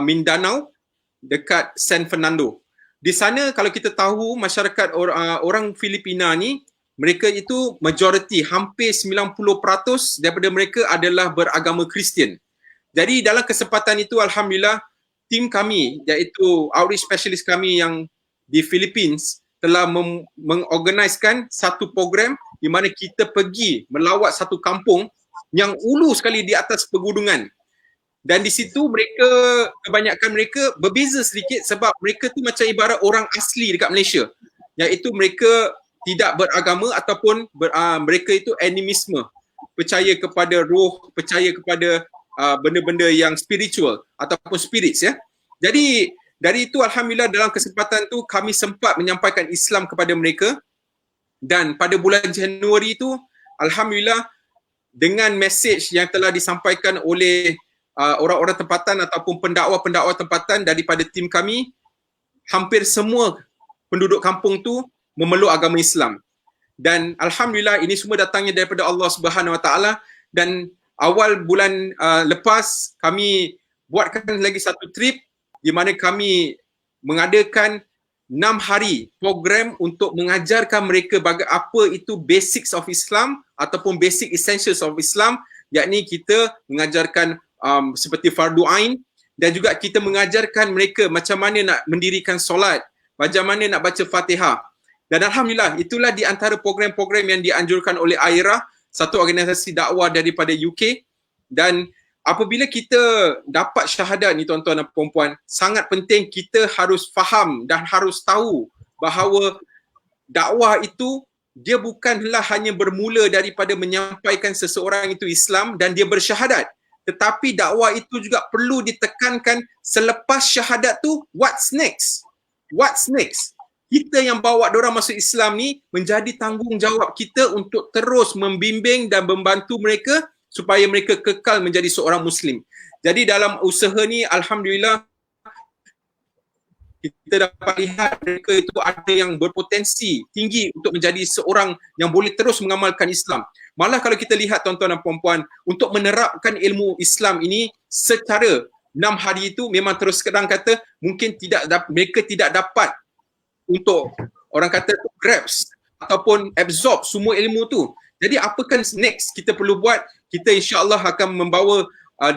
S1: Mindanao dekat San Fernando. Di sana kalau kita tahu masyarakat orang Filipina ni, mereka itu majoriti, hampir 90% daripada mereka adalah beragama Kristian. Jadi dalam kesempatan itu alhamdulillah tim kami iaitu outreach specialist kami yang di Philippines telah mengorganiskan satu program di mana kita pergi melawat satu kampung yang ulu sekali di atas pegunungan. Dan di situ kebanyakan mereka berbeza sedikit sebab mereka tu macam ibarat orang asli dekat Malaysia. Iaitu mereka tidak beragama ataupun mereka itu animisme. Percaya kepada roh, percaya kepada benda-benda yang spiritual ataupun spirits ya. Jadi dari itu alhamdulillah dalam kesempatan tu kami sempat menyampaikan Islam kepada mereka, dan pada bulan Januari itu alhamdulillah dengan mesej yang telah disampaikan oleh orang-orang tempatan ataupun pendakwa-pendakwa tempatan daripada tim kami, hampir semua penduduk kampung tu memeluk agama Islam. Dan alhamdulillah ini semua datangnya daripada Allah Subhanahu Wa Taala. Dan awal bulan lepas kami buatkan lagi satu trip di mana kami mengadakan 6 hari program untuk mengajarkan mereka apa itu basics of Islam ataupun basic essentials of Islam, yakni kita mengajarkan seperti fardu ain, dan juga kita mengajarkan mereka macam mana nak mendirikan solat, macam mana nak baca Fatihah. Dan alhamdulillah itulah di antara program-program yang dianjurkan oleh AIRA, satu organisasi dakwah daripada UK. Dan apabila kita dapat syahadat ni tuan-tuan dan puan-puan, sangat penting kita harus faham dan harus tahu bahawa dakwah itu dia bukanlah hanya bermula daripada menyampaikan seseorang itu Islam dan dia bersyahadat, tetapi dakwah itu juga perlu ditekankan selepas syahadat tu, what's next? What's next? Kita yang bawa diorang masuk Islam ni menjadi tanggungjawab kita untuk terus membimbing dan membantu mereka supaya mereka kekal menjadi seorang Muslim. Jadi dalam usaha ni alhamdulillah kita dapat lihat mereka itu ada yang berpotensi tinggi untuk menjadi seorang yang boleh terus mengamalkan Islam. Malah kalau kita lihat tuan-tuan dan puan-puan, untuk menerapkan ilmu Islam ini secara 6 hari itu memang terus terang kata mungkin mereka tidak dapat untuk orang kata grasp ataupun absorb semua ilmu tu. Jadi apakah next kita perlu buat? Kita insya-Allah akan membawa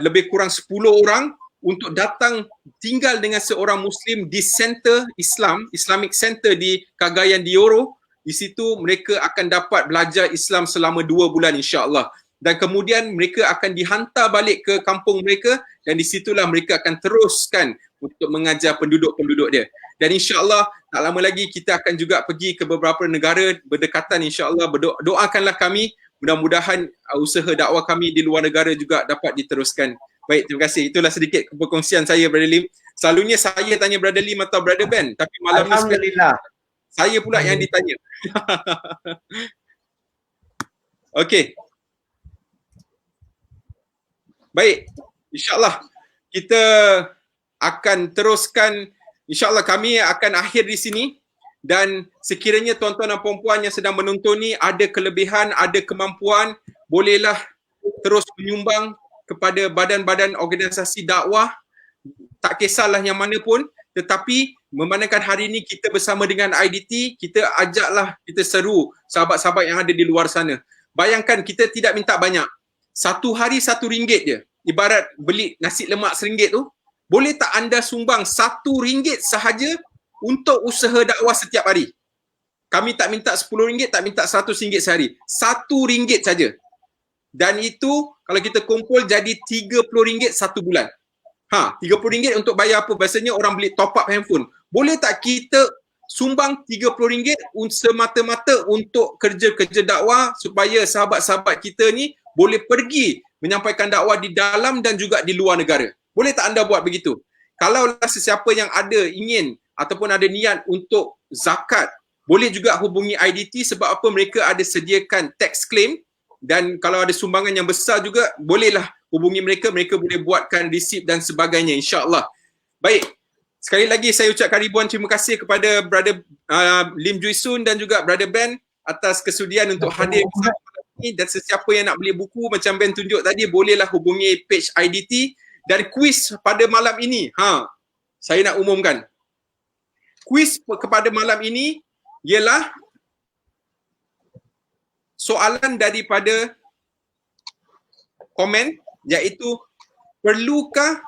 S1: lebih kurang 10 orang untuk datang tinggal dengan seorang Muslim di center Islamic Center di Cagayan de Oro. Di situ mereka akan dapat belajar Islam selama 2 bulan insya-Allah. Dan kemudian mereka akan dihantar balik ke kampung mereka dan di situlah mereka akan teruskan untuk mengajar penduduk-penduduk dia. Dan insya-Allah tak lama lagi kita akan juga pergi ke beberapa negara berdekatan insya-Allah. Doakanlah kami, mudah-mudahan usaha dakwah kami di luar negara juga dapat diteruskan. Baik, terima kasih. Itulah sedikit perkongsian saya, Brother Lim. Selalunya saya tanya Brother Lim atau Brother Ben, tapi malam ni
S2: alhamdulillah
S1: saya pula yang ditanya. Okey. Baik, insya-Allah kita akan teruskan. InsyaAllah kami akan akhir di sini, dan sekiranya tuan-tuan dan puan-puan yang sedang menonton ni ada kelebihan, ada kemampuan, bolehlah terus menyumbang kepada badan-badan organisasi dakwah, tak kisahlah yang mana pun, tetapi memandangkan hari ini kita bersama dengan IDT, kita ajaklah, kita seru sahabat-sahabat yang ada di luar sana. Bayangkan kita tidak minta banyak, satu hari RM1 je, ibarat beli nasi lemak RM1 tu. Boleh tak anda sumbang RM1 sahaja untuk usaha dakwah setiap hari? Kami tak minta RM10, tak minta RM100 sehari. RM1 saja. Dan itu kalau kita kumpul jadi RM30 satu bulan. RM30 untuk bayar apa? Biasanya orang beli top up handphone. Boleh tak kita sumbang RM30 semata-mata untuk kerja-kerja dakwah supaya sahabat-sahabat kita ni boleh pergi menyampaikan dakwah di dalam dan juga di luar negara? Boleh tak anda buat begitu? Kalau sesiapa yang ada ingin ataupun ada niat untuk zakat, boleh juga hubungi IDT sebab apa mereka ada sediakan tax claim, dan kalau ada sumbangan yang besar juga bolehlah hubungi mereka, mereka boleh buatkan resip dan sebagainya insya-Allah. Baik. Sekali lagi saya ucapkan ribuan terima kasih kepada Brother Lim Joo Soon dan juga Brother Ben atas kesudian untuk hadir bersama kami, dan sesiapa yang nak beli buku macam Ben tunjuk tadi bolehlah hubungi page IDT. Dan kuis pada malam ini, saya nak umumkan. Kuis kepada malam ini ialah soalan daripada komen, iaitu perlukah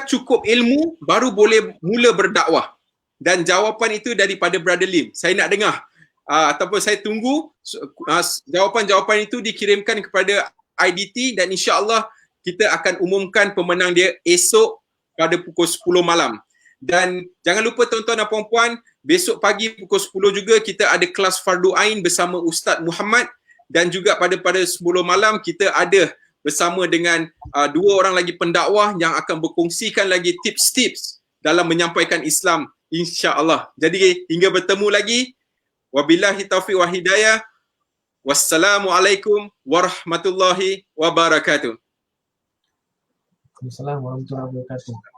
S1: cukup ilmu baru boleh mula berdakwah? Dan jawapan itu daripada Brother Lim. Saya nak dengar ataupun saya tunggu jawapan-jawapan itu dikirimkan kepada IDT, dan insya-Allah kita akan umumkan pemenang dia esok pada pukul 10 malam. Dan jangan lupa tuan-tuan dan puan-puan, besok pagi pukul 10 juga kita ada kelas Fardu Ain bersama Ustaz Muhammad, dan juga pada 10 malam kita ada bersama dengan 2 orang lagi pendakwah yang akan berkongsikan lagi tips-tips dalam menyampaikan Islam insya-Allah. Jadi hingga bertemu lagi, wabillahi taufiq wa hidayah. Wassalamualaikum warahmatullahi wabarakatuh.
S3: Assalamualaikum warahmatullahi wabarakatuh.